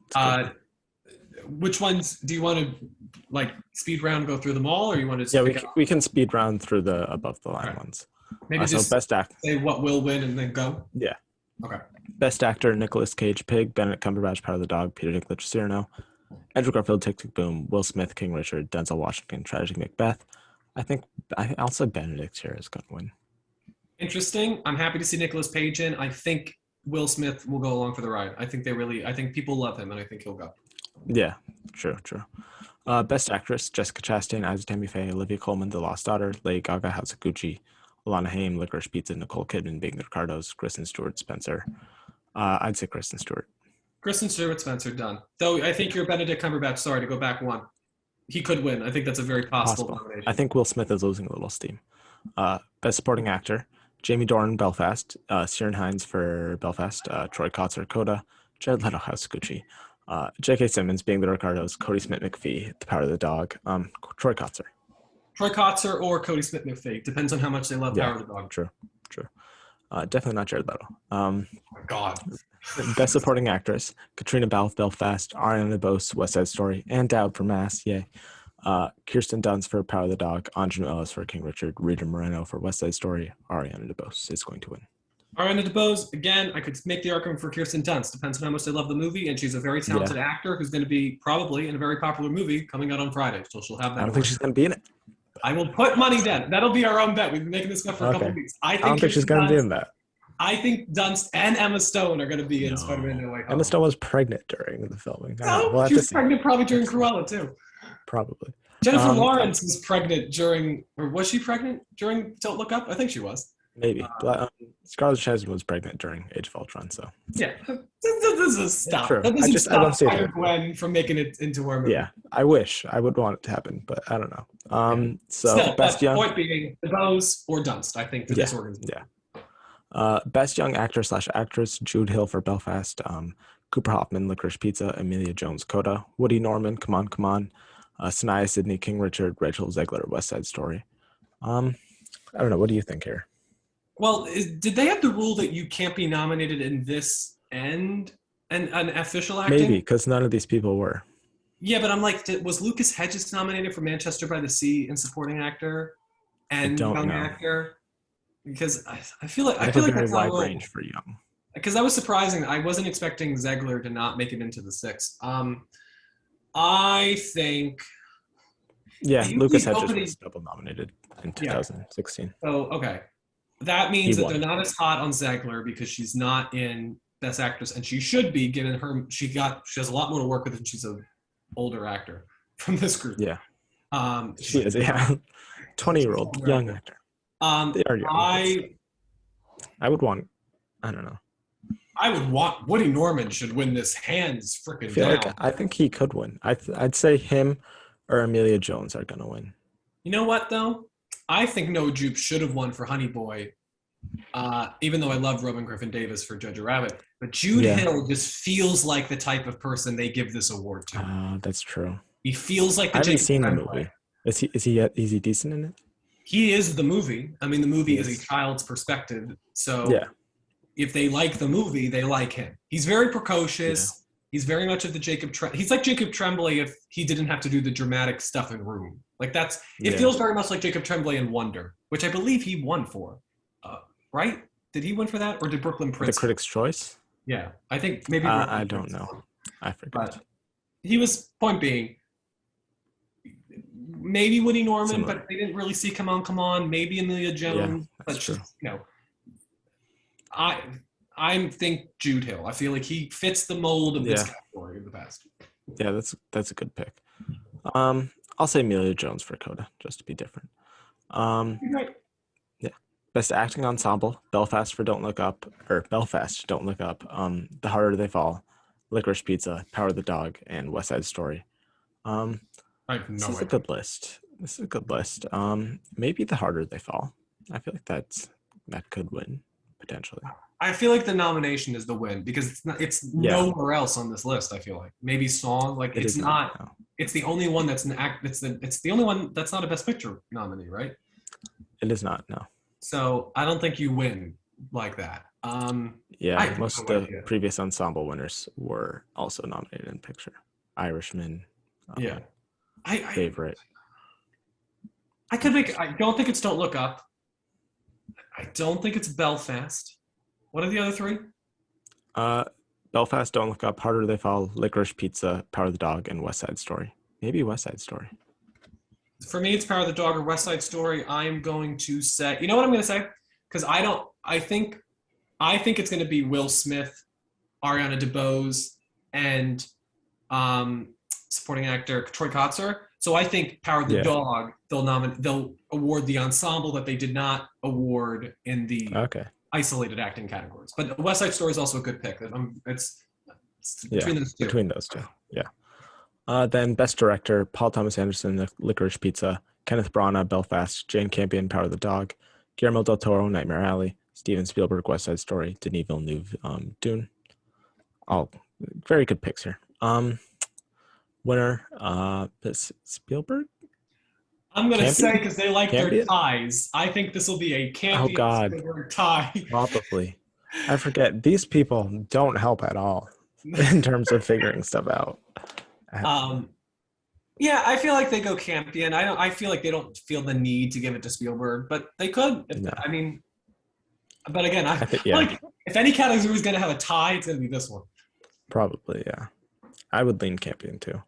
It's a good Uh, one. which ones do you want to like speed round, go through them all, or you want to just Yeah, pick out? we can speed round through the above the line Right. ones. Maybe So just best act, say what will win and then go. yeah. Okay. Best actor: Nicolas Cage, Pig; Benedict Cumberbatch, Power of the Dog; Peter Dinklage, Cyrano; Andrew Garfield, Tick Tick Boom; Will Smith, King Richard; Denzel Washington, Tragic Macbeth. I think I'll say Benedict here is going to win. Interesting. I'm happy to see Nicolas Cage in. I think Will Smith will go along for the ride. I think people love him, and I think he'll go. Yeah, true, true. Best actress: Jessica Chastain, Isa Tammy Faye, Olivia Colman, The Lost Daughter, Lady Gaga, House of Gucci, Alana Haim, Licorice Pizza, Nicole Kidman being the Ricardos, Kristen Stewart, Spencer. I'd say Kristen Stewart. Kristen Stewart, Spencer, done. Though I think Yeah, you're Benedict Cumberbatch. Sorry to go back one. He could win. I think that's a very possible possible. I nomination. think Will Smith is losing a little steam. Best Supporting Actor, Jamie Dornan, Belfast, Ciarán Hinds for Belfast, Troy Kotzer, Coda, Jared Leto, House Gucci, J.K. Simmons being the Ricardos, Cody Smith McPhee, The Power of the Dog, Troy Kotzer. Troy Kotzer or Cody Smith McPhee. Depends on how much they love Yeah, Power of the Dog. true, true. Definitely not Jared Leto. Oh my God. Best Supporting Actress, Katrina Balfe, Belfast, Ariana DeBose, West Side Story, Ann Dowd for Mass, yay. Kirsten Dunst for Power of the Dog, Anjanu Ellis for King Richard, Rita Moreno for West Side Story, Ariana DeBose is going to win. Ariana DeBose, again, I could make the argument for Kirsten Dunst. Depends on how much they love the movie, and she's a very talented actor who's going to be probably in a very popular movie coming out on Friday, so she'll have that. I don't think she's going to be in it. I will put money down. That'll be our own bet. We've been making this bet for a couple of weeks. I don't think she's going to be in that. I think Dunst and Emma Stone are going to be in Spider-Man No Way Home. Emma Stone was pregnant during the filming. No, she was pregnant probably during Cruella, too. Probably. Jennifer Lawrence was pregnant during, or was she pregnant during Don't Look Up? I think she was. Maybe. Scarlett Johansson was pregnant during Age of Ultron, so. Yeah. This is stop. True. That doesn't I don't see Spider-Gwen from making it into our movie. Yeah, I wish. I would want it to happen, but I don't know. So, still, Best Young. Point being, DeBose or Dunst, I think, for this organization. Yeah. Best Young Actor/Actress, Jude Hill for Belfast, Cooper Hoffman, Licorice Pizza, Emilia Jones, Coda, Woody Norman, Come On, Come On, Sanaya Sidney, King Richard, Rachel Zegler, West Side Story. I don't know. What do you think here? Well, did they have the rule that you can't be nominated in this and an official acting? Maybe, because none of these people were. Yeah, but I'm like, was Lucas Hedges nominated for Manchester by the Sea in supporting actor and young actor? Because I feel like that's a wide range for young. Because that was surprising. I wasn't expecting Zegler to not make it into the six. I think. Yeah, Lucas Hedges was double nominated in 2016. Oh, okay. That means that they're not as hot on Zegler because she's not in Best Actress, and she should be, given her. She has a lot more to work with, and she's an older actor from this group. Yeah. She is. Yeah. 20-year-old young actor. They are young. I would want. I don't know. I would want Woody Norman should win this hands freaking down. I think he could win. I'd say him or Emilia Jones are gonna win. You know what though? I think Noah Jupe should have won for Honey Boy, even though I love Robin Griffin Davis for Jojo Rabbit. But Jude Hill just feels like the type of person they give this award to. That's true. He feels like I haven't seen the movie. Is he decent in it? He is the movie. I mean, the movie is a child's perspective. So if they like the movie, they like him. He's very precocious. Yeah. He's very much of the he's like Jacob Tremblay if he didn't have to do the dramatic stuff in Room. Like it feels very much like Jacob Tremblay in Wonder, which I believe he won for. Right? Did he win for that, or did Brooklyn Prince? The Critics' Choice? Yeah, I think maybe. I don't know. I forgot. But he was, point being, maybe Woody Norman, but they didn't really see Come On. Maybe Emilia Jones. Yeah, that's true. I think Jude Hill. I feel like he fits the mold of this category in the past. Yeah, that's a good pick. I'll say Emilia Jones for Coda, just to be different. Right. Yeah. Best Acting Ensemble, Belfast, Don't Look Up. The Harder They Fall, Licorice Pizza, Power of the Dog, and West Side Story. This is a good list. Maybe The Harder They Fall. I feel like that could win potentially. I feel like the nomination is the win because it's nowhere else on this list. I feel like maybe song, like it's not. No. It's the only one that's an act. It's the only one that's not a Best Picture nominee, right? It is not. No. So I don't think you win like that. Most of the previous ensemble winners were also nominated in picture. Irishman. Favorite. I don't think it's Don't Look Up. I don't think it's Belfast. What are the other three? Belfast, Don't Look Up, Harder They Fall, Licorice Pizza, Power of the Dog, and West Side Story. Maybe West Side Story. For me, it's Power of the Dog or West Side Story. I'm going to say, you know what I'm going to say? Because I think it's going to be Will Smith, Ariana DeBose, and supporting actor Troy Kotzer. So I think Power of the Yeah. Dog, they'll award the ensemble that they did not award in the Okay. isolated acting categories. But West Side Story is also a good pick. It's Yeah. between those two. Between those two. Yeah. Then Best Director, Paul Thomas Anderson, Licorice Pizza, Kenneth Branagh, Belfast, Jane Campion, Power of the Dog, Guillermo del Toro, Nightmare Alley, Steven Spielberg, West Side Story, Denis Villeneuve, Dune. All very good picks here. Winner, Spielberg? I'm gonna say Campion? because they like their Campion? ties. I think this will be a Oh Campion God, Spielberg tie. probably. I forget. These people don't help at all in terms of figuring stuff out. um, yeah, I feel like they go Campion. I don't. I feel like they don't feel the need to give it to Spielberg, but they could. No, I mean, but again, I think like if any category is going to have a tie, it's going to be this one. probably yeah. I would lean Campion too.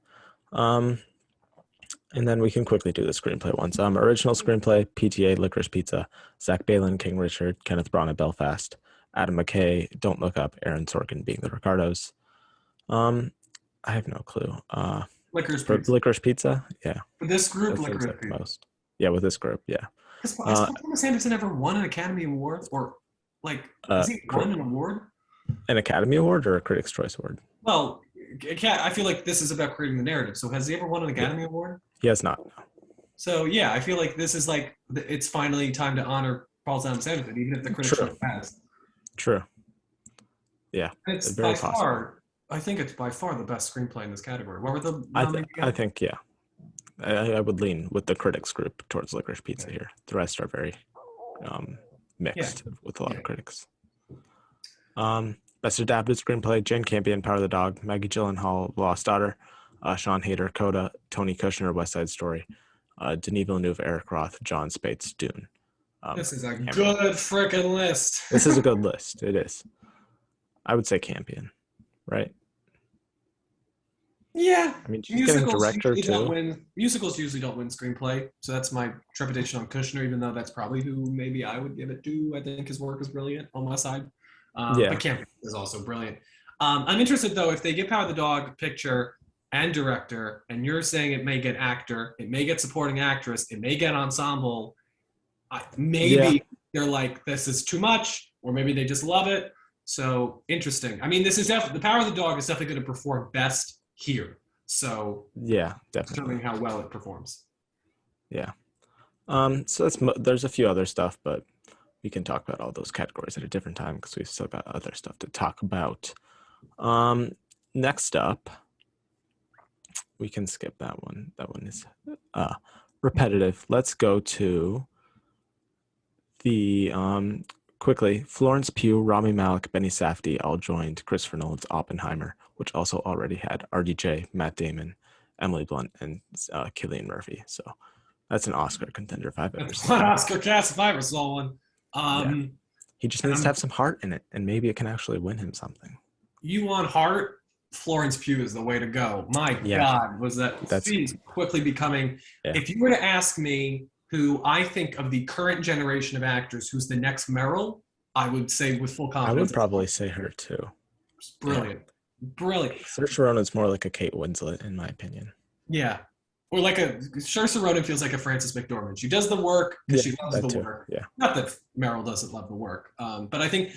And then we can quickly do the screenplay ones. Original screenplay, PTA, Licorice Pizza, Zach Balin, King Richard, Kenneth Branagh, Belfast, Adam McKay, Don't Look Up, Aaron Sorkin, Being the Ricardos. I have no clue. Licorice Pizza, yeah. For this group, That seems Licorice like Pizza. most. Yeah, with this group, yeah. Has Paul Thomas Anderson ever won an Academy Award, or like has he won an award? An Academy Award or a Critics' Choice Award? Well, I feel like this is about creating the narrative. So has he ever won an Academy Award? He has not. No. So yeah, I feel like this is like it's finally time to honor Paul Thomas Anderson, even if the critics don't pass. True. Yeah, and it's by far. I think it's by far the best screenplay in this category. What were the? I think yeah. I would lean with the critics group towards Licorice Pizza here. The rest are very mixed with a lot of critics. Best adapted screenplay: Jane Campion, Power of the Dog; Maggie Gyllenhaal, Lost Daughter; Sean Hayter, Coda; Tony Kushner, West Side Story; Denis Villeneuve, Eric Roth; John Spates, Dune. This is a good freaking list. This is a good list. It is. I would say Campion, right? Yeah, I mean, she's getting director too. Musicals usually don't win screenplay, so that's my trepidation on Kushner. Even though that's probably who maybe I would give it to. I think his work is brilliant on my side. But Campion is also brilliant. I'm interested though if they give Power of the Dog picture and director, and you're saying it may get actor, it may get supporting actress, it may get ensemble. Maybe they're like, this is too much, or maybe they just love it. So interesting. I mean, this is definitely the Power of the Dog is definitely going to perform best here. So yeah, definitely determining how well it performs. Yeah. So there's a few other stuff, but we can talk about all those categories at a different time because we've still got other stuff to talk about. Next up, we can skip that one. That one is repetitive. Let's go to the quickly. Florence Pugh, Rami Malek, Benny Safdie all joined Christopher Nolan's Oppenheimer, which also already had RDJ, Matt Damon, Emily Blunt, and Cillian Murphy. So that's an Oscar contender if I've ever seen. One Oscar cast if I ever saw one. He just needs to have some heart in it, and maybe it can actually win him something. You want heart? Florence Pugh is the way to go. My God, was she's quickly becoming. Yeah. If you were to ask me who I think of the current generation of actors who's the next Meryl, I would say with full confidence. I would probably say her too. Brilliant. Yeah. Brilliant. Saoirse Ronan's more like a Kate Winslet, in my opinion. Yeah. Or like Saoirse Ronan feels like a Frances McDormand. She does the work because she loves the work. Yeah. Not that Meryl doesn't love the work. But I think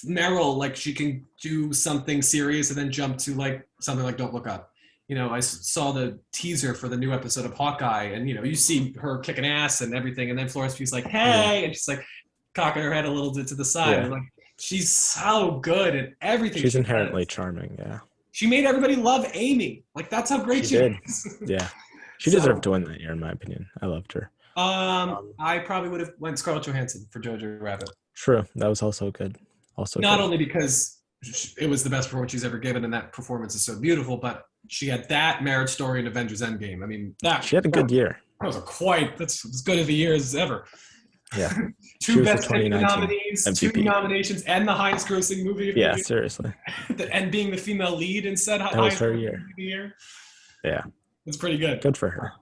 Meryl, like she can do something serious and then jump to like something like Don't Look Up. You know, I saw the teaser for the new episode of Hawkeye, and you see her kicking ass and everything, and then Florence Pugh's like, "Hey," and she's like cocking her head a little bit to the side. And like, she's so good at everything. She's inherently charming. Yeah. She made everybody love Amy. Like that's how great she is. Yeah. She deserved to win that year, in my opinion. I loved her. I probably would have went Scarlett Johansson for Jojo Rabbit. True, that was also good. Not only because it was the best performance she's ever given, and that performance is so beautiful, but she had that Marriage Story in Avengers Endgame. I mean, she had a good year. That was that's as good of a year as ever. Yeah. Two Best Picture nominees, MVP. 2 nominations, and the highest grossing movie of the year. Seriously. And being the female lead in said that was her year. Yeah. It's pretty good. Good for her.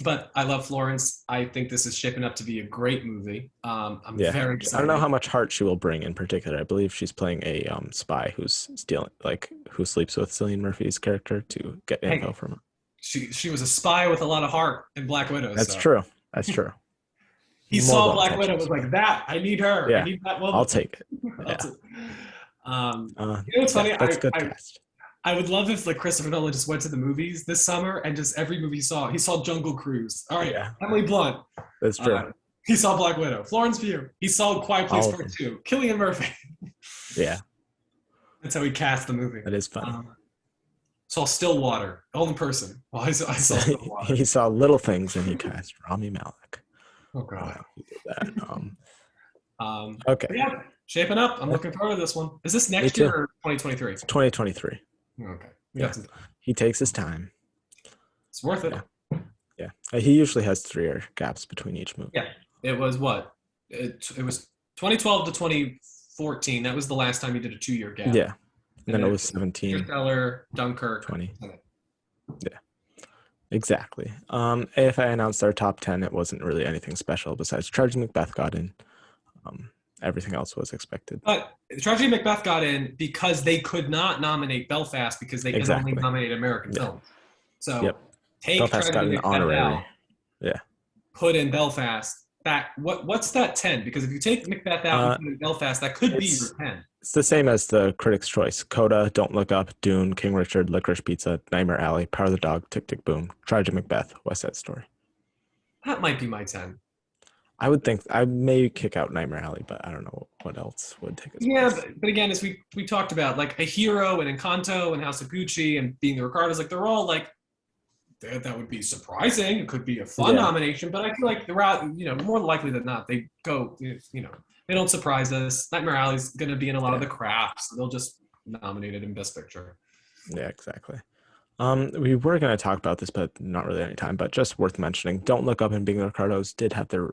But I love Florence. I think this is shaping up to be a great movie. I'm very excited. I don't know how much heart she will bring in particular. I believe she's playing a spy who sleeps with Cillian Murphy's character to get info from him. she was a spy with a lot of heart in Black Widow. That's So true. That's true. he More saw well Black Widow, intentioned. was like, that I need her. I Yeah, need that I'll woman. take it. I'll Yeah. you know what's Yeah, funny? that's a good cast. I would love if like Christopher Nolan just went to the movies this summer and just every movie he saw Jungle Cruise. All right, Yeah, Emily Blunt. that's true. Uh, he saw Black Widow. Florence Pugh. He saw Quiet Place All of Part them. 2. Killian Murphy. Yeah, That's how he cast the movie. that is funny. Saw Stillwater. Only person. Well, I saw Stillwater. He saw little things and he cast Rami Malek. Oh God. He did that. But Okay. yeah, shaping up. I'm looking forward to this one. Is this Me next year too. or 2023? It's 2023. Okay, we Yeah. got some time. He takes his time. It's worth it. Yeah. Yeah. He usually has 3 year gaps between each movie. Yeah. It was what? It was 2012 to 2014. That was the last time he did a 2-year gap. Yeah. And then it it was 17, Interstellar, Dunkirk, 20. Yeah. Exactly. If I announced our top 10, it wasn't really anything special besides Tragedy Macbeth got in. Everything else was expected. But Tragedy Macbeth got in because they could not nominate Belfast because they can only nominate American films. So Yep. take Belfast got Tragedy an Macbeth honorary. out, Yeah. put in Belfast. What's that 10? Because if you take Macbeth out and put in Belfast, that could be your 10. It's the same as the Critics' Choice. Coda, Don't Look Up, Dune, King Richard, Licorice Pizza, Nightmare Alley, Power of the Dog, Tick Tick Boom, Tragedy Macbeth, West Side Story. That might be my 10. I would think I may kick out Nightmare Alley, but I don't know what else would take its place. But again, as we talked about, like A Hero and Encanto and House of Gucci and Being the Ricardos, like they're all like that would be surprising. It could be a fun nomination, but I feel like more likely than not, they go, they don't surprise us. Nightmare Alley's going to be in a lot of the crafts. They'll just nominate it in Best Picture. Yeah, exactly. We were going to talk about this, but not really any time, but just worth mentioning. Don't Look Up and Being the Ricardos did have their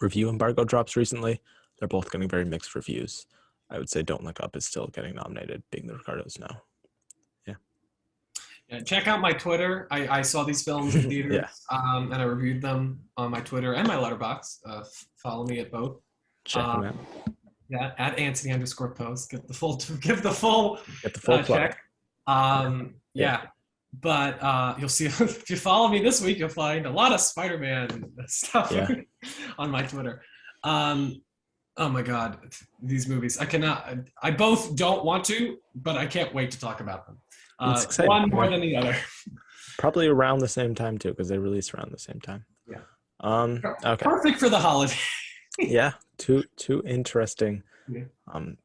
review embargo drops recently. They're both getting very mixed reviews. I would say Don't Look Up is still getting nominated. Being the Ricardos, no. Yeah, check out my Twitter. I saw these films in theaters, and I reviewed them on my Twitter and my Letterboxd. Follow me at both. Check them out. Yeah, at Anthony_post. Get the full plug. Check. Yeah. But you'll see if you follow me this week, you'll find a lot of Spider-Man stuff on my Twitter. Oh my God, these movies! I both don't want to, but I can't wait to talk about them. It's exciting. One more than the other. Probably around the same time too, because they release around the same time. Yeah. Okay. Perfect for the holiday. Yeah. Two interesting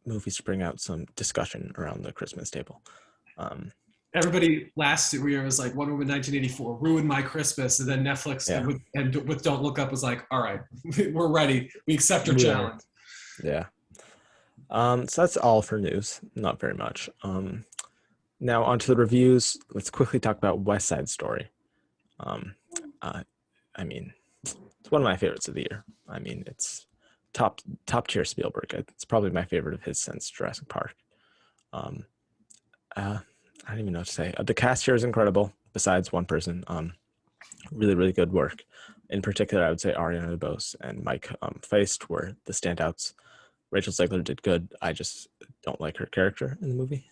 movies to bring out some discussion around the Christmas table. Everybody last year was like, Wonder Woman 1984 ruined my Christmas, and then Netflix with Don't Look Up was like, all right, we're ready. We accept your challenge. Yeah. So that's all for news. Not very much. Now onto the reviews. Let's quickly talk about West Side Story. I mean, it's one of my favorites of the year. I mean, it's top tier Spielberg. It's probably my favorite of his since Jurassic Park. I don't even know what to say. The cast here is incredible, besides one person. Really, really good work. In particular, I would say Ariana DeBose and Mike Feist were the standouts. Rachel Zegler did good. I just don't like her character in the movie.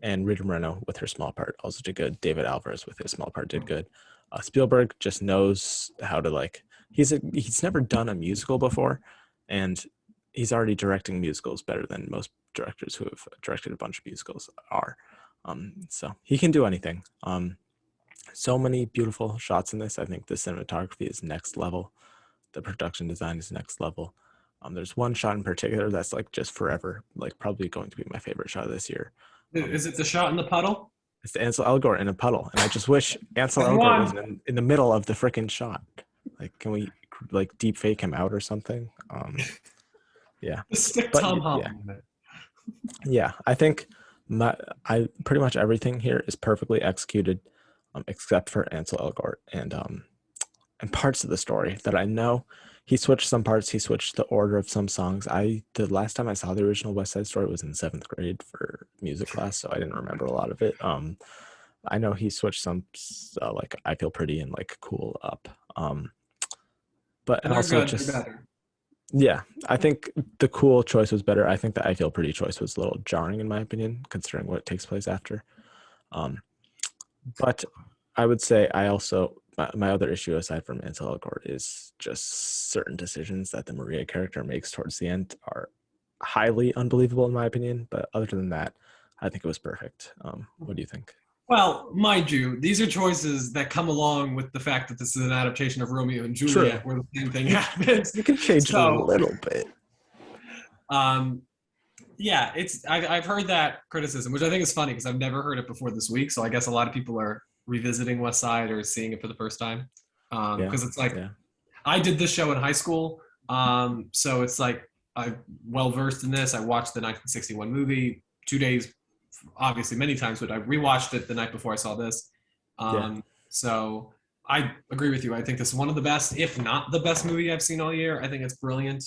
And Rita Moreno with her small part also did good. David Alvarez with his small part did good. Spielberg just knows how to he's never done a musical before, and he's already directing musicals better than most directors who have directed a bunch of musicals are. So he can do anything. So many beautiful shots in this. I think the cinematography is next level. The production design is next level. There's one shot in particular that's just forever, probably going to be my favorite shot of this year. Is it the shot in the puddle? It's Ansel Elgort in a puddle, and I just wish Ansel Elgort was in the middle of the freaking shot. Can we deep fake him out or something? Yeah. Stick Tom Holland. Yeah, I think pretty much everything here is perfectly executed, except for Ansel Elgort and parts of the story that I know. He switched some parts. He switched the order of some songs. The last time I saw the original West Side Story was in 7th grade for music class, so I didn't remember a lot of it. I know he switched some I Feel Pretty and Cool up. But and also just yeah, I think the Cool choice was better. I think the I Feel Pretty choice was a little jarring in my opinion, considering what takes place after. But I would say I also my other issue aside from Ansel Elgort is just certain decisions that the Maria character makes towards the end are highly unbelievable in my opinion. But other than that, I think it was perfect. What do you think? Well, mind you, these are choices that come along with the fact that this is an adaptation of Romeo and True. Juliet, where the same thing You happens. you can change it a So, little bit. um, yeah, I've heard that criticism, which I think is funny because I've never heard it before this week. So I guess a lot of people are revisiting West Side or seeing it for the first time. Yeah. Because it's like Yeah. I did this show in high school, so it's like I'm well versed in this. I watched the 1961 movie 2 days, obviously many times, but I rewatched it the night before I saw this. Yeah. So I agree with you. I think this is one of the best, if not the best movie I've seen all year. I think it's brilliant.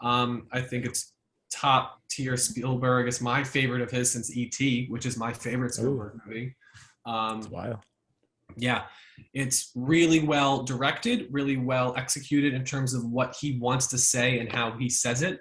I think it's top tier Spielberg. It's my favorite of his since E.T., which is my favorite Ooh, Spielberg movie. it's wild. Yeah, it's really well directed, really well executed in terms of what he wants to say and how he says it.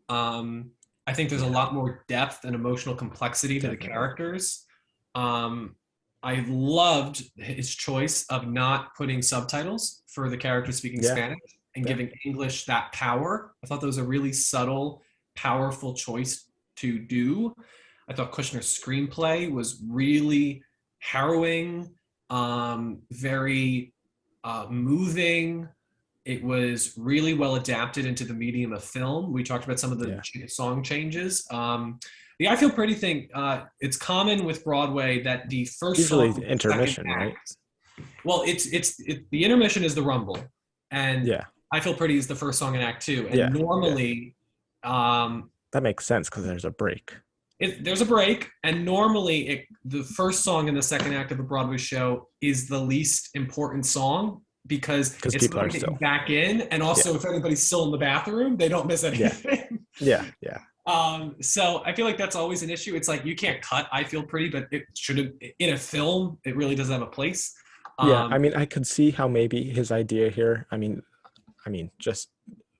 Um, I think there's a Yeah, lot more depth and emotional complexity to the definitely. characters. Um, I loved his choice of not putting subtitles for the characters speaking Yeah. Spanish and Yeah. giving English that power. I thought that was a really subtle, powerful choice to do. I thought Kushner's screenplay was really harrowing, very moving. It was really well adapted into the medium of film. We talked about some of the Yeah. song changes. The I Feel Pretty thing, it's common with Broadway that the It's first usually song, the the second intermission, right? act, well, the intermission is the rumble, and Yeah. I Feel Pretty is the first song in Act Two. And Yeah. Yeah. normally, um, That makes sense because there's a break. there's a break, and normally the first song in the second act of a Broadway show is the least important song because Because it's people going are to get you still. back in, and Yeah. also if anybody's still in the bathroom, they don't miss Yeah. anything. Yeah. Yeah. So I feel like that's always an issue. It's like you can't cut "I Feel Pretty," but it should have in a film. It really doesn't have a place. Yeah. Um, I mean, I could see how maybe his idea here. Just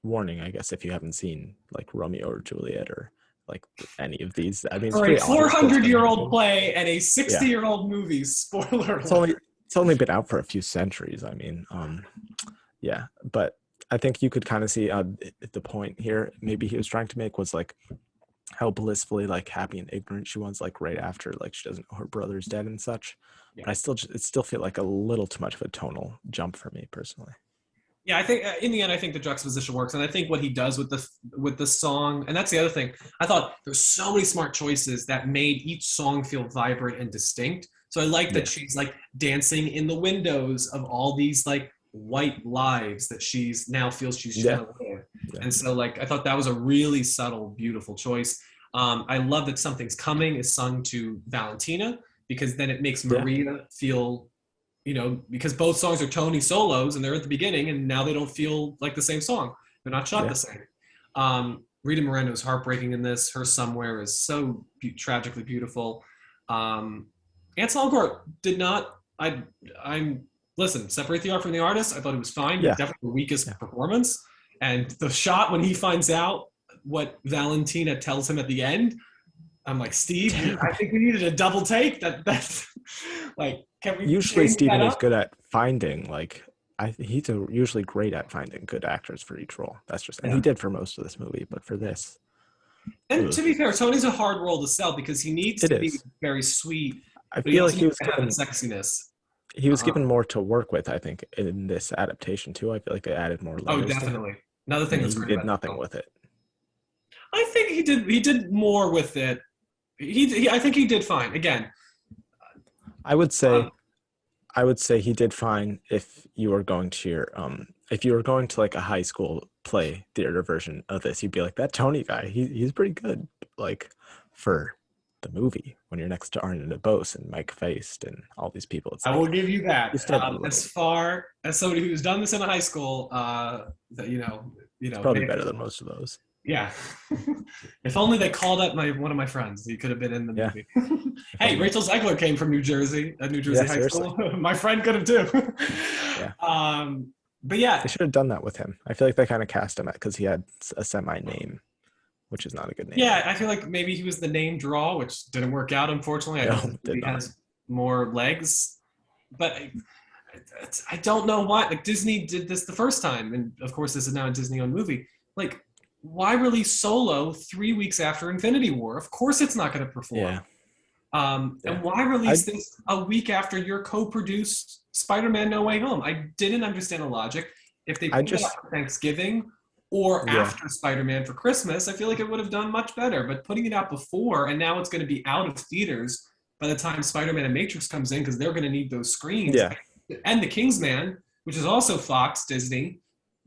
warning, I guess, if you haven't seen like Romeo or Juliet or like any of these. I mean, it's for a pretty obvious what's going to 400-year-old happen. play and a Yeah. 60-year-old movie. Spoiler It's only alert. it's only been out for a few centuries. Yeah, but I think you could kind of see the point here. Maybe he was trying to make was like how blissfully like happy and ignorant she was like right after like she doesn't know her brother's dead and such. Yeah. But it still feel like a little too much of a tonal jump for me personally. Yeah, I think in the end, I think the juxtaposition works, and I think what he does with the song, and that's the other thing. I thought there's so many smart choices that made each song feel vibrant and distinct. So I like that Yeah, she's like dancing in the windows of all these like white lives that she's now feels she's yeah, gonna live, yeah, and so like I thought that was a really subtle, beautiful choice. I love that Something's Coming is sung to Valentina because then it makes yeah, Maria feel because both songs are Tony solos and they're at the beginning and now they don't feel like the same song. They're not shot yeah, the same. Rita Moreno is heartbreaking in this. Her Somewhere is so tragically beautiful. Ansel Elgort did not. I'm listen. Separate the art from the artist. I thought it was fine, but yeah, definitely the yeah. weakest performance. And the shot when he finds out what Valentina tells him at the end, I'm like, Steve, Damn. I think we needed a double take. That's like, can we Usually change that Steven is up? good at finding like usually great at finding good actors for each role. That's just and he Yeah. did for most of this movie, but for this, And ugh, to be fair, Tony's a hard role to sell because he needs it to be is. very sweet, I but he feel like also needs to have the sexiness. he was Uh, given more to work with. I think in this adaptation too. I feel like they added more oh, layers to him, definitely. Another thing and that's he great did about the nothing film. with it. I think he did more with it. I think he did fine. Again, I would um, say I would say he did fine if you were going to your if you were going to like a high school play theater version of this, you'd be like that Tony guy. He's pretty good. Like for the movie when you're next to Arne DeBose and Mike Feist and all these people, it's I will like give you you that. still have a As little. far as somebody who's done this in a high school, that It's probably they, better than most of those. yeah. If only they called up one of my friends. He could have been in the Yeah, movie. if Hey, only. Rachel Zegler came from New Jersey, a New Yeah, Jersey high seriously. school. My friend could have too. Yeah, But they yeah, should have done that with him. I feel like they kind of cast him because he had a semi name, which is not a good name. yeah, I feel like maybe he was the name draw, which didn't work out. Unfortunately, I No, hope the did movie not. has more legs. but I don't know why. Like Disney did this the first time, and of course this is now a Disney-owned movie. Like, why release Solo 3 weeks after Infinity War? Of course it's not going to perform. Yeah, yeah. And why I release this a week after your co-produced Spider-Man No Way Home? I didn't understand the logic. If they I put it up just for Thanksgiving or yeah after Spider-Man for Christmas, I feel like it would have done much better. But putting it out before, and now it's going to be out of theaters by the time Spider-Man and Matrix comes in, because they're going to need those screens. yeah And The Kingsman, which is also Fox, Disney.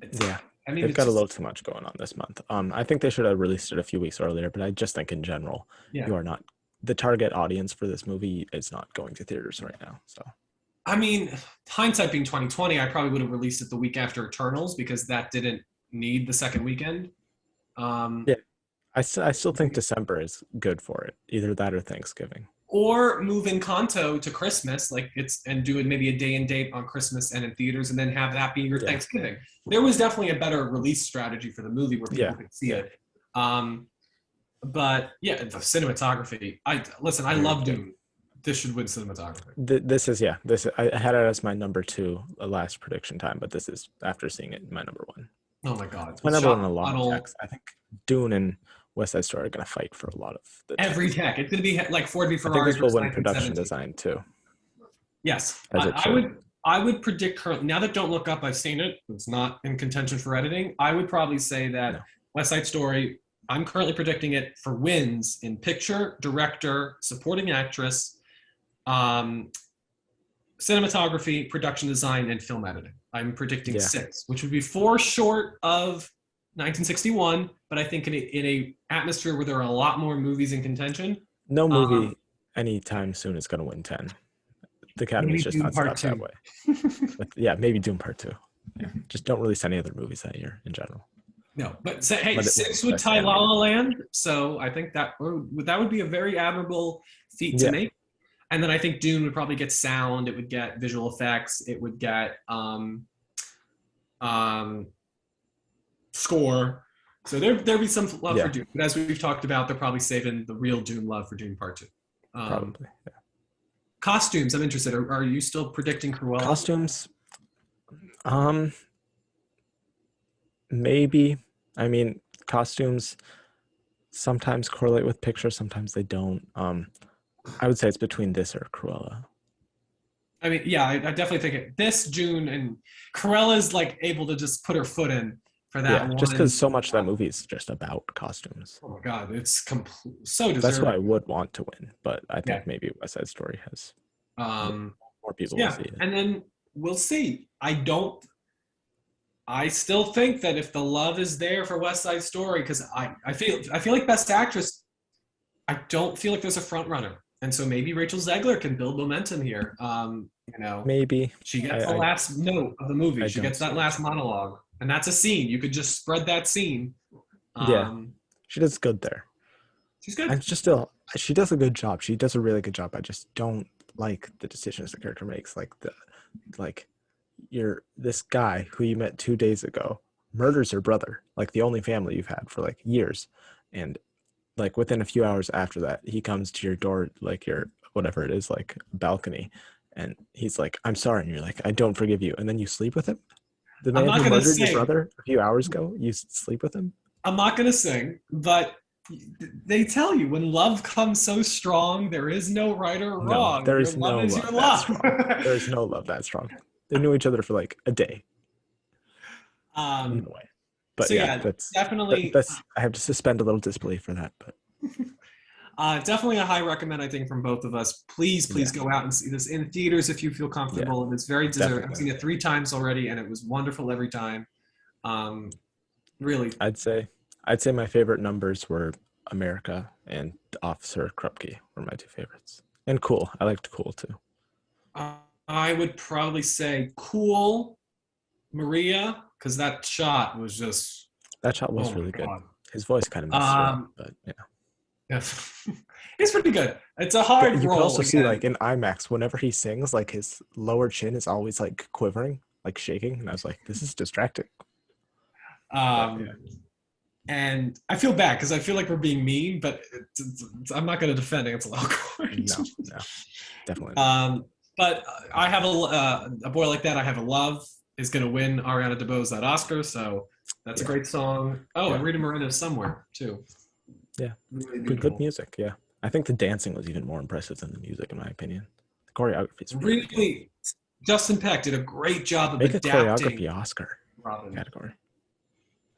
yeah. I mean, They've it's got a just, little too much going on this month. I think they should have released it a few weeks earlier, but I just think in general, yeah. you are not the target audience for this movie is not going to theaters right now. So I mean, hindsight being 2020, I probably would have released it the week after Eternals because that didn't need the second weekend. yeah, I still think December is good for it. Either that or Thanksgiving. Or move Encanto to Christmas, like it's and do it maybe a day and date on Christmas and in theaters, and then have that be your Yeah, Thanksgiving. There was definitely a better release strategy for the movie where people yeah, could see yeah. it. Um, but yeah, the cinematography. I listen. I Very love good. Dune. This should win cinematography. This is yeah. This I had it as my number two last prediction time, but this is after seeing it my number one. Oh my god, It's my it's number one shot in a lot of model checks. I think Dune and West Side Story are going to fight for a lot of the every checks. tech. It's going to be like Ford v I think Ferrari this will versus win production 1917. design too, Yes, as it I should. would. I would predict currently. Now that Don't Look Up, I've seen it. It's not in contention for editing. I would probably say that No, West Side Story. I'm currently predicting it for wins in picture, director, supporting actress, um, cinematography, production design, and film editing. I'm predicting yeah, six, which would be four short of 1961, but I think in a atmosphere where there are a lot more movies in contention, no um, movie anytime soon is going to win 10. The Academy's maybe just Dune not set Part up that Two. way. But yeah, maybe Doom Part Two. Yeah, just don't release any other movies that year in general. No, but say, hey, Let it six would best tie La animated. La Land, so I think that would be a very admirable feat to Yeah, make. And then I think Dune would probably get sound, it would get visual effects, it would get um, score. So there'd be some love for yeah, Dune. But as we've talked about, they're probably saving the real Dune love for Dune Part Two. Um, probably. Yeah. Costumes, I'm interested. Are you still predicting Cruella? Costumes, um, maybe. I mean, costumes sometimes correlate with pictures, sometimes they don't. I would say it's between this or Cruella. I mean, yeah, I definitely think this June and Corella's like able to just put her foot in for that Yeah, just because one. so much of that movie is just about costumes. Oh my god, it's so That's who deserving. I would want to win, but I Yeah. think maybe West Side Story has Um, more people will yeah, see it. and then we'll see. I still think that if the love is there for West Side Story, because I feel like Best Actress, I don't feel like there's a front runner, and so maybe Rachel Zegler can build momentum here. Maybe She gets the I last note of the movie. I She don't gets that see it. last monologue, and that's a scene. You could just spread that scene. Yeah, Um, she does good there. she's I'm good. just still she does a good job. She does a really good job. I just don't like the decisions the character makes. Like you're this guy who you met 2 days ago murders your brother, like the only family you've had for like years, and like within a few hours after that, he comes to your door, like your whatever it is, like balcony, and he's like, "I'm sorry," and you're like, "I don't forgive you," and then you sleep with him. The I'm man not who gonna murdered your sing. brother a few hours ago, you sleep with him? I'm not gonna sing, but they tell you when love comes so strong, there is no right or No, wrong. there Your is love no is your love that love. strong. There is no love that strong. They knew each other for like a day in um, a way. But so yeah, yeah, definitely, that's I have to suspend a little disbelief for that. But definitely a high recommend. I think from both of us. Please, please yeah, go out and see this in theaters if you feel yeah, comfortable. And it's very deserved. I've definitely. seen it 3 times already, and it was wonderful every time. Really, I'd say I'd say my favorite numbers were America and Officer Krupke were my two favorites. And Cool. I liked Cool too. I would probably say cool Maria because that shot was just That shot oh was my really good. god. His voice kind of messes her up, Um, but yeah. yeah. It's pretty good. It's a hard But you could role also see again. like in IMAX, whenever he sings, like his lower chin is always like quivering, like shaking. And I was like, this is distracting. But Um, yeah, and I feel bad because I feel like we're being mean, but I'm not going to defend Ansel no, Elgort. no, definitely not. um, But I have a boy like that. I have a love is going to win Ariana DeBose that Oscar, so that's a Yeah, great song. Oh, and yeah, Rita Moreno's somewhere too. yeah. Really Good beautiful. music. Yeah, I think the dancing was even more impressive than the music, in my opinion. The choreography is really good. Really, Justin Peck did a great job of Make a adapting choreography Oscar Robin. category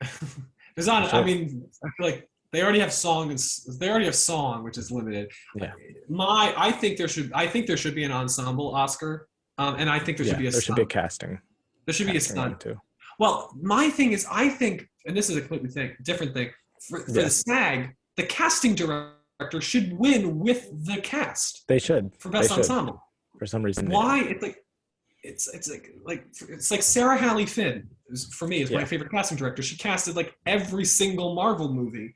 There's for not. I sure. mean, I feel like they already have songs. They already have song, which is limited. Yeah, I think there should be an ensemble Oscar, and I think there should yeah. be a There should be a stunt. There should be a casting one stunt. too. Well, my thing is, I think, and this is a completely different thing. For the Yeah, SAG, the casting director should win with the cast they should. for They best should. ensemble. For some reason, they don't. Why? It's like Sarah Halley Finn for me is my Yeah, favorite casting director. She casted like every single Marvel movie.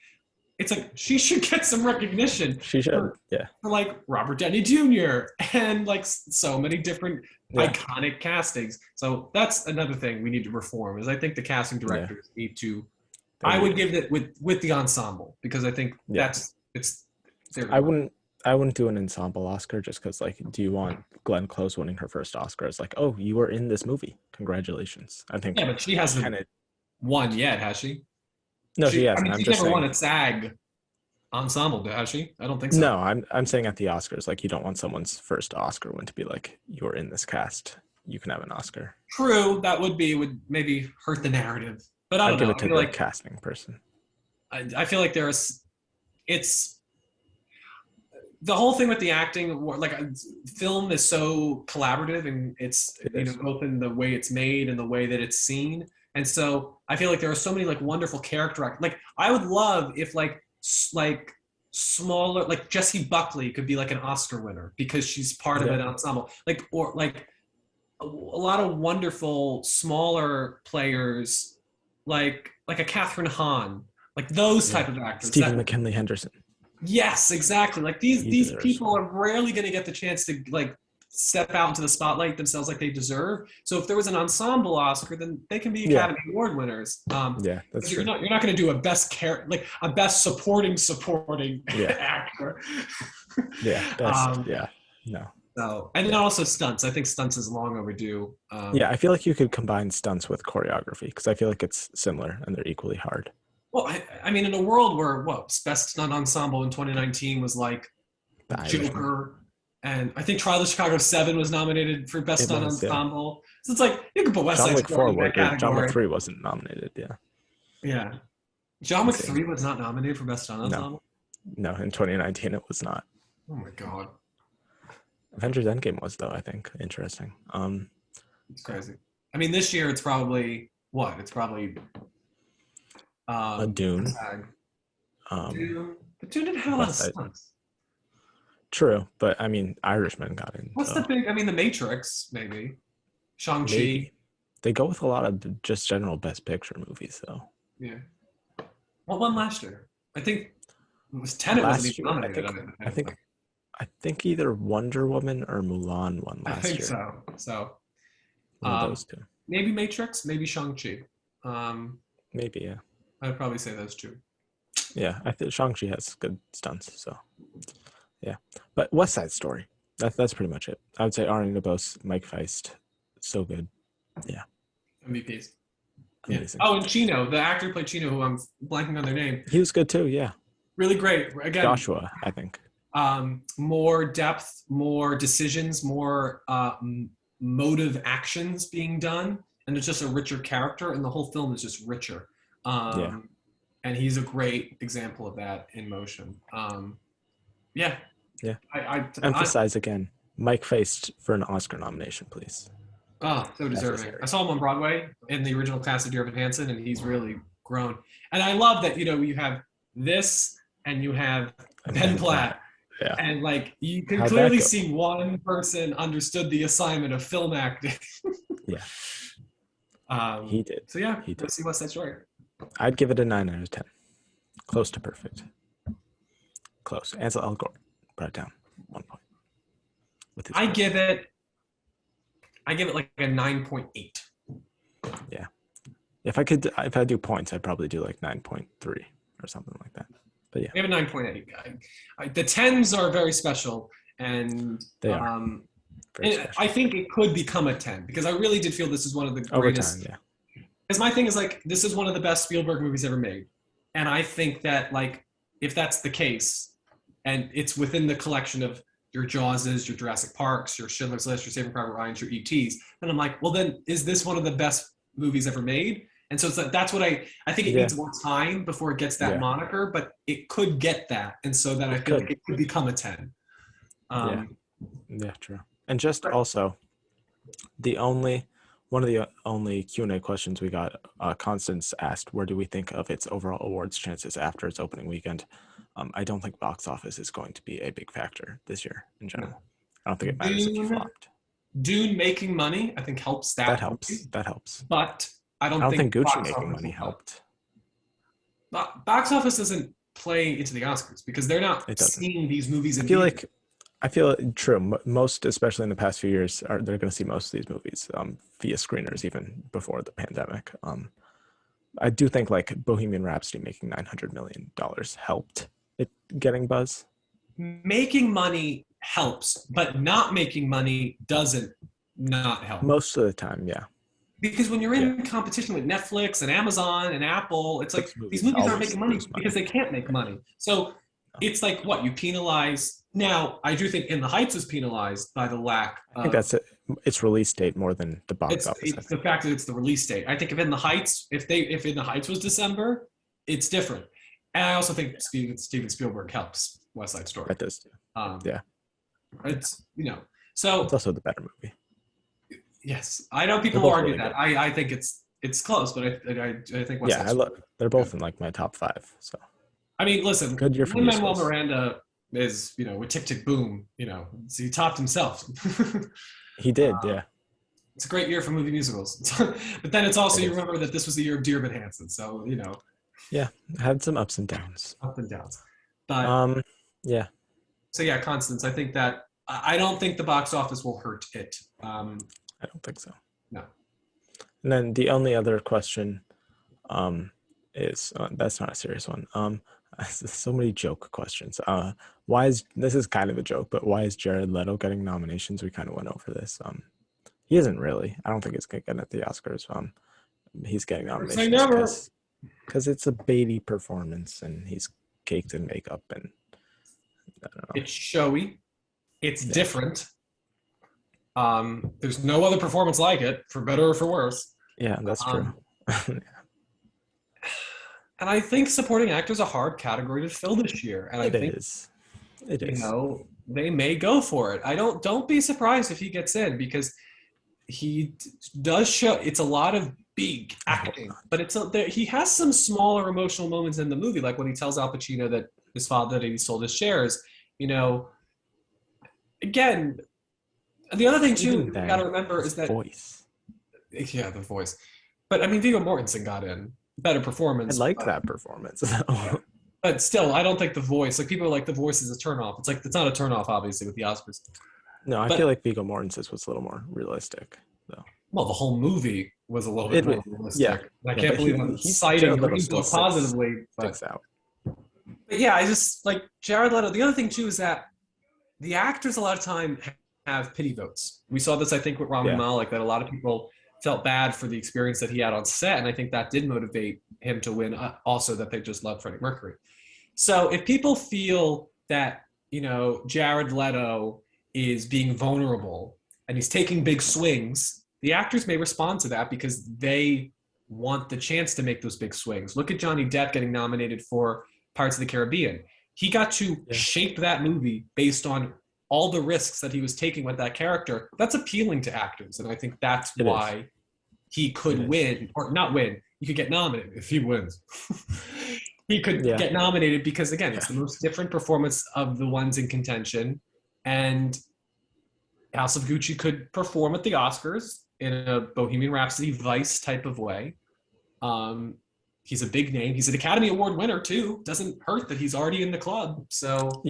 It's like she should get some recognition she should. Yeah, for like Robert Downey Jr. and like so many different yeah, iconic castings. So that's another thing we need to reform. Is I think the casting yeah. directors need to. They I need would to. give it with the ensemble because I think Yeah, it's they're I gonna win. wouldn't. I wouldn't do an ensemble Oscar just because, like, do you want Glenn Close winning her first Oscar? It's like, oh, you were in this movie. Congratulations. I think Yeah, but she hasn't kind of. won yet, has she? No, she I hasn't. mean, I'm she's just never won saying. a SAG ensemble, has she? I don't think so. No, I'm saying at the Oscars, like, you don't want someone's first Oscar win to be like, you're in this cast. You can have an Oscar. True, that would maybe hurt the narrative, but I I'd don't give know. it to the casting person. I feel like there's it's the whole thing with the acting. Like film is so collaborative, and it's It is. both in the way it's made and the way that it's seen. And so I feel like there are so many like wonderful character like I would love if like smaller like Jessie Buckley could be like an Oscar winner because she's part of Yeah. an ensemble like or like a lot of wonderful smaller players like a Catherine Hahn like those Yeah. type of actors Stephen that McKinley Henderson. yes exactly like He these deserves people one. are rarely going to get the chance to like step out into the spotlight themselves like they deserve. So if there was an ensemble Oscar, then they can be Yeah. Academy Award winners. Yeah, that's true. You're not going to do a best like a best supporting Yeah. actor. Yeah. Best. um, Yeah. No. so and then Yeah. also stunts. I think stunts is long overdue. Yeah. I feel like you could combine stunts with choreography because I feel like it's similar and they're equally hard. Well, I mean, in a world where what best stunt ensemble in 2019 was like The Irishman. Joker, and I think Trial of Chicago 7 was nominated for Best It Stunt was, yeah. Ensemble. So it's like you could put West John Side Wick Story 4 in that or John Wick category. 3 wasn't nominated. Yeah. Yeah. John Wick Insane. 3 was not nominated for Best Stunt No. Ensemble. No, in 2019 it was not. Oh my god. Avengers Endgame was though, I think. Interesting. It's crazy. I mean, this year it's probably what? It's probably a Dune. Dune. But Dune didn't have a lot of West Side. stunts. True, but I mean Irishman got in. What's So the big I mean, The Matrix, maybe. Shang-Chi. maybe. They go with a lot of just general best picture movies though. Yeah. What won last year? I think it was Tenet wasn't even nominated. I think either Wonder Woman or Mulan won I last think year. so. So One of those two. maybe Matrix, maybe Shang-Chi. Maybe, yeah. I'd probably say those two. Yeah, I think Shang-Chi has good stunts, so yeah. But West Side Story. That's pretty much it. I would say Ariana DeBose, Mike Feist, so good. Yeah. MVPs. Amazing. Yeah. Oh, and Chino, the actor who played Chino, who I'm blanking on their name. He was good too, yeah. Really great. Again, Joshua, I think. more depth, more decisions, more motive actions being done, and it's just a richer character, and the whole film is just richer. Yeah. And he's a great example of that in motion. Yeah. Yeah. I Emphasize again, Mike Feist for an Oscar nomination, please. Oh, so deserving. Necessary. I saw him on Broadway in the original cast of Dear Evan Hansen, and he's really grown. And I love that, you have this and you have Ben Platt. Yeah. And like you can How'd that clearly go? see one person understood the assignment of film acting. Yeah. He did. So yeah, He did. let's see West Side Story. I'd give it a 9 out of 10. Close to perfect. Close. Ansel Elgort brought it down 1 point. With his I work. give it like a 9.8. Yeah. If I do points, I'd probably do like 9.3 or something like that. But yeah, We have a 9.8. The 10s are very special, and they are very And special. I think it could become a 10 because I really did feel this is one of the Over time, greatest. yeah. Because my thing is like, this is one of the best Spielberg movies ever made. And I think that, like, if that's the case, and it's within the collection of your Jawses, your Jurassic Parks, your Schindler's List, your Saving Private Ryan's, your ETs, then I'm like, well, then is this one of the best movies ever made? And so it's like, that's what I think it Yeah, needs more time before it gets that yeah, moniker, but it could get that. And so then I it feel like could. it could become a 10. Yeah, Um, yeah, true. And just but also, the only one of the only Q&A questions we got, Constance asked, where do we think of its overall awards chances after its opening weekend? I don't think box office is going to be a big factor this year in no. general. I don't think it matters if you Dune, flopped. Dune making money, I think helps That that helps. movie, That helps. but I I don't don't think think Gucci box making office money will help. helped. Box office doesn't play into the Oscars because they're not It doesn't. seeing these movies I in feel theaters. like I feel true. Most, especially in the past few years, are they're going to see most of these movies via screeners, even before the pandemic. I do think like Bohemian Rhapsody making $900 million helped it getting buzz Making money helps, but not making money doesn't not help. most of the time. Yeah, Because when you're yeah. in competition with Netflix and Amazon and Apple, it's like Those these movies movies aren't always making money lose because money. they can't make Yeah, money. So no. it's like what you penalize. Now, I do think In the Heights is penalized by the lack I think of that's it. Its release date more than the box office. I it's the think. fact that it's the release date. I think if In the Heights, if In the Heights was December, it's different. And I also think Steven Spielberg helps West Side Story. That does. Um, Yeah, it's it's so also the better movie. yes, I know They're people will both argue really that. good. I think it's close, but I think West Yeah, Side I love. Story. They're Yeah. both in like my top five. So I mean, listen, good year for Lin Manuel musicals. Miranda is with Tick Tick Boom. So he topped himself. He did. Yeah, It's a great year for movie musicals, but then it's also it you is. remember that this was the year of Dear Evan Hansen, so Yeah, had some ups and downs. up and downs. But Um, yeah, so yeah, Constance, I think that I don't think the box office will hurt it. I don't think so. No, And then the only other question is that's not a serious one. So many joke questions. Why is this is kind of a joke, but why is Jared Leto getting nominations? We kind of went over this. He isn't really. I don't think he's gonna get at the Oscars. He's getting never say nominations never. because it's a Beatty performance and he's caked in makeup and I don't know. It's showy. It's Yeah, different. There's no other performance like it, for better or for worse. yeah, that's true. Um, and I think supporting actor is a hard category to fill this year. And I It think is. It is. they may go for it. I don't be surprised if he gets in because he does show it's a lot of big I hope acting, not. but he has some smaller emotional moments in the movie, like when he tells Al Pacino that his father that he sold his shares. You know, again, the other thing too Even you got to then, remember his is that voice. yeah, the voice. But I mean, Viggo Mortensen got in better I performance, liked that performance. yeah. But still, I don't think the voice. Like people are like the voice is a turnoff. It's like it's not a turnoff, obviously, with the Oscars. No, I feel But like Viggo Mortensen was a little more realistic, though. well, the whole movie was a little bit It more was, yeah, realistic. And I yeah, can't but believe I'm he citing Jared Leto Green still Book positively, sticks out. but yeah, I just like Jared Leto. The other thing too is that the actors a lot of time have pity votes. We saw this, I think, with Rami Yeah, Malek, that a lot of people felt bad for the experience that he had on set, and I think that did motivate him to win. Also, that they just loved Freddie Mercury. So if people feel that Jared Leto is being vulnerable and he's taking big swings, the actors may respond to that because they want the chance to make those big swings. Look at Johnny Depp getting nominated for Pirates of the Caribbean. He got to yeah, shape that movie based on all the risks that he was taking with that character. That's appealing to actors, and I think that's it is. why he It could is. win or not win. He could get nominated if he wins. He could Yeah, get nominated because again, yeah, it's the most different performance of the ones in contention, and House of Gucci could perform at the Oscars in a Bohemian Rhapsody Vice type of way. Um, he's a big name. He's an Academy Award winner too. Doesn't hurt that he's already in the club. So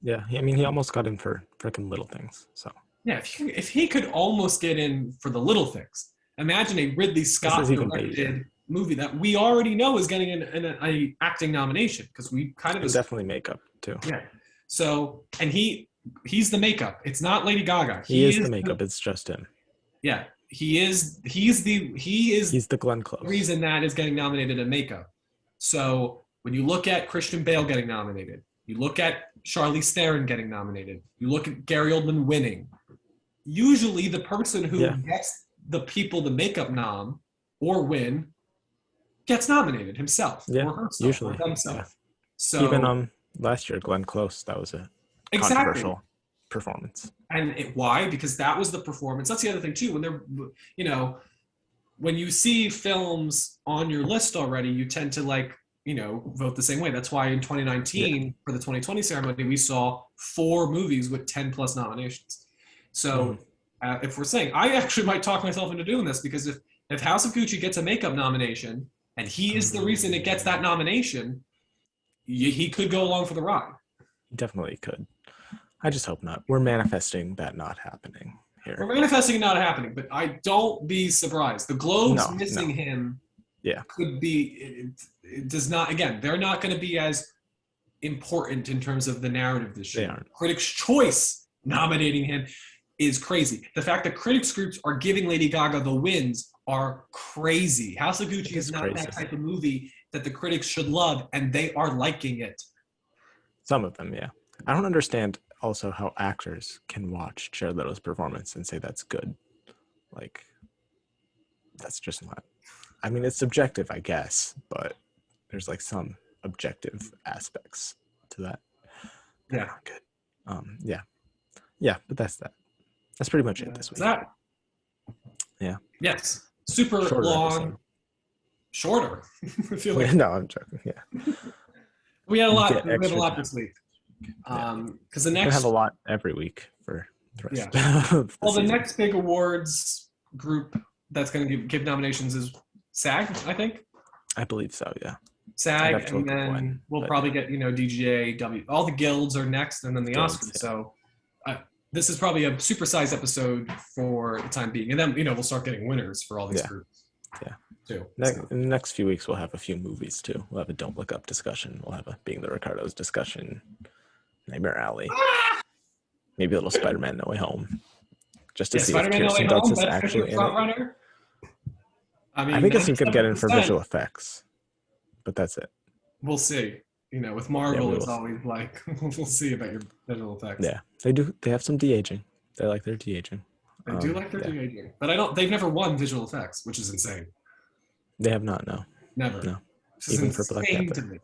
yeah. I mean, he almost got in for freaking Little Things. So yeah, if he could almost get in for the little things, imagine a Ridley this is Scott even Beatty, directed movie that we already know is getting an acting nomination because we kind of and definitely makeup too. yeah. So and he he's the makeup. It's not Lady Gaga. He is the makeup. It's just him. Yeah, he's the Glenn the Close. reason that is getting nominated in makeup. So when you look at Christian Bale getting nominated, you look at Charlize Theron getting nominated, you look at Gary Oldman winning. Usually, the person who gets the makeup nom or win gets nominated himself or herself usually or themselves. Yeah. So even last year, Glenn Close, that was a controversial performance. And why? Because that was the performance. That's the other thing too. When they're, when you see films on your list already, you tend to vote the same way. That's why in 2019 for the 2020 ceremony, we saw 4 movies with 10 plus nominations. So if we're saying, I actually might talk myself into doing this, because if House of Gucci gets a makeup nomination and he is the reason it gets that nomination, he could go along for the ride. Definitely could. I just hope not. We're manifesting that not happening here. We're manifesting it not happening, but I don't be surprised. The Globes missing him could be, it does not, again, they're not going to be as important in terms of the narrative this year. They aren't. Critics' Choice nominating him is crazy. The fact that critics groups are giving Lady Gaga the wins are crazy. House of Gucci is not that type of movie that the critics should love, and they are liking it. Some of them, yeah. I don't understand also how actors can watch Jared Leto's performance and say that's good. Like, that's just not. I mean, it's subjective, I guess, but there's some objective aspects to that. Yeah. Good. Yeah, but that's that. That's pretty much it this week. That? Yeah. Yes. Super Shorter long. episode. Shorter. I feel like no, I'm joking. Yeah. We had a lot. We had a lot this week. Because the next we have a lot every week for the rest. Well, the next big awards group that's going to give nominations is SAG, I think. I believe so. Yeah. SAG, and then we'll probably get DGA, W. All the guilds are next, and then the Oscars. Yeah. So this is probably a supersized episode for the time being, and then we'll start getting winners for all these groups. Yeah. Too. In the next few weeks, we'll have a few movies too. We'll have a Don't Look Up discussion. We'll have a Being the Ricardos discussion. Nightmare Alley. Maybe a little Spider-Man No Way Home. Just to see if Kirsten Dunst is actually in it. I think it's going to get in for visual effects, but that's it. We'll see. With Marvel, it's always we'll see about your visual effects. Yeah, they do. They have some de-aging. They like their de-aging. They do like their de-aging, but they've never won visual effects, which is insane. They have not. No. Never. No. Even for Black Panther.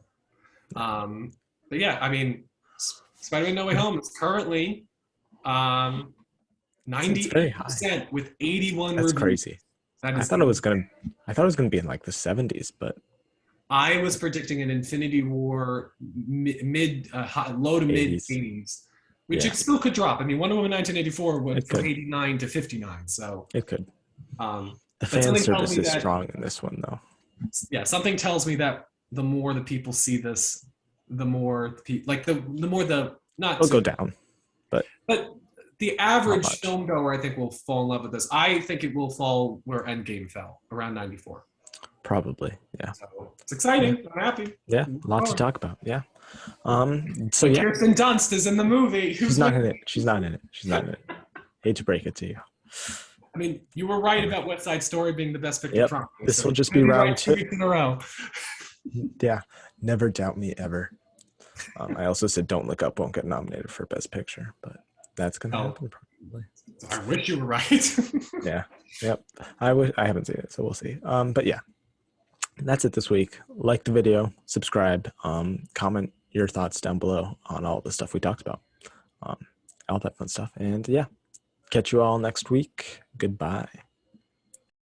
But yeah, I mean, Spider-Man No Way Home is currently 98% with 81 That's reviews. crazy. I thought it was gonna be in the 70s, but I was predicting an Infinity War low to mid 80s, which it still could drop. I mean, Wonder Woman 1984 went from 89 to 59, so it could. The fan service is strong in this one, though. Yeah, something tells me that the more the people see this, the more it'll go down, but the average film goer, I think, will fall in love with this. I think it will fall where Endgame fell, around 94. Probably, yeah. So it's exciting. I'm happy. Yeah, lots to talk about. Yeah. So Kirsten Dunst is in the movie. She's not in it. She's not in it. Hate to break it to you. I mean, you were right about West Side Story being the best picture. Yep. This will just be round 2 weeks in a row. Yeah, never doubt me ever. I also said Don't Look Up won't get nominated for Best Picture, but that's gonna happen probably. I wish you were right. Yeah. Yep. I haven't seen it, so we'll see. But yeah, that's it this week. Like the video, subscribe, comment your thoughts down below on all the stuff we talked about, all that fun stuff, and yeah, catch you all next week. Goodbye.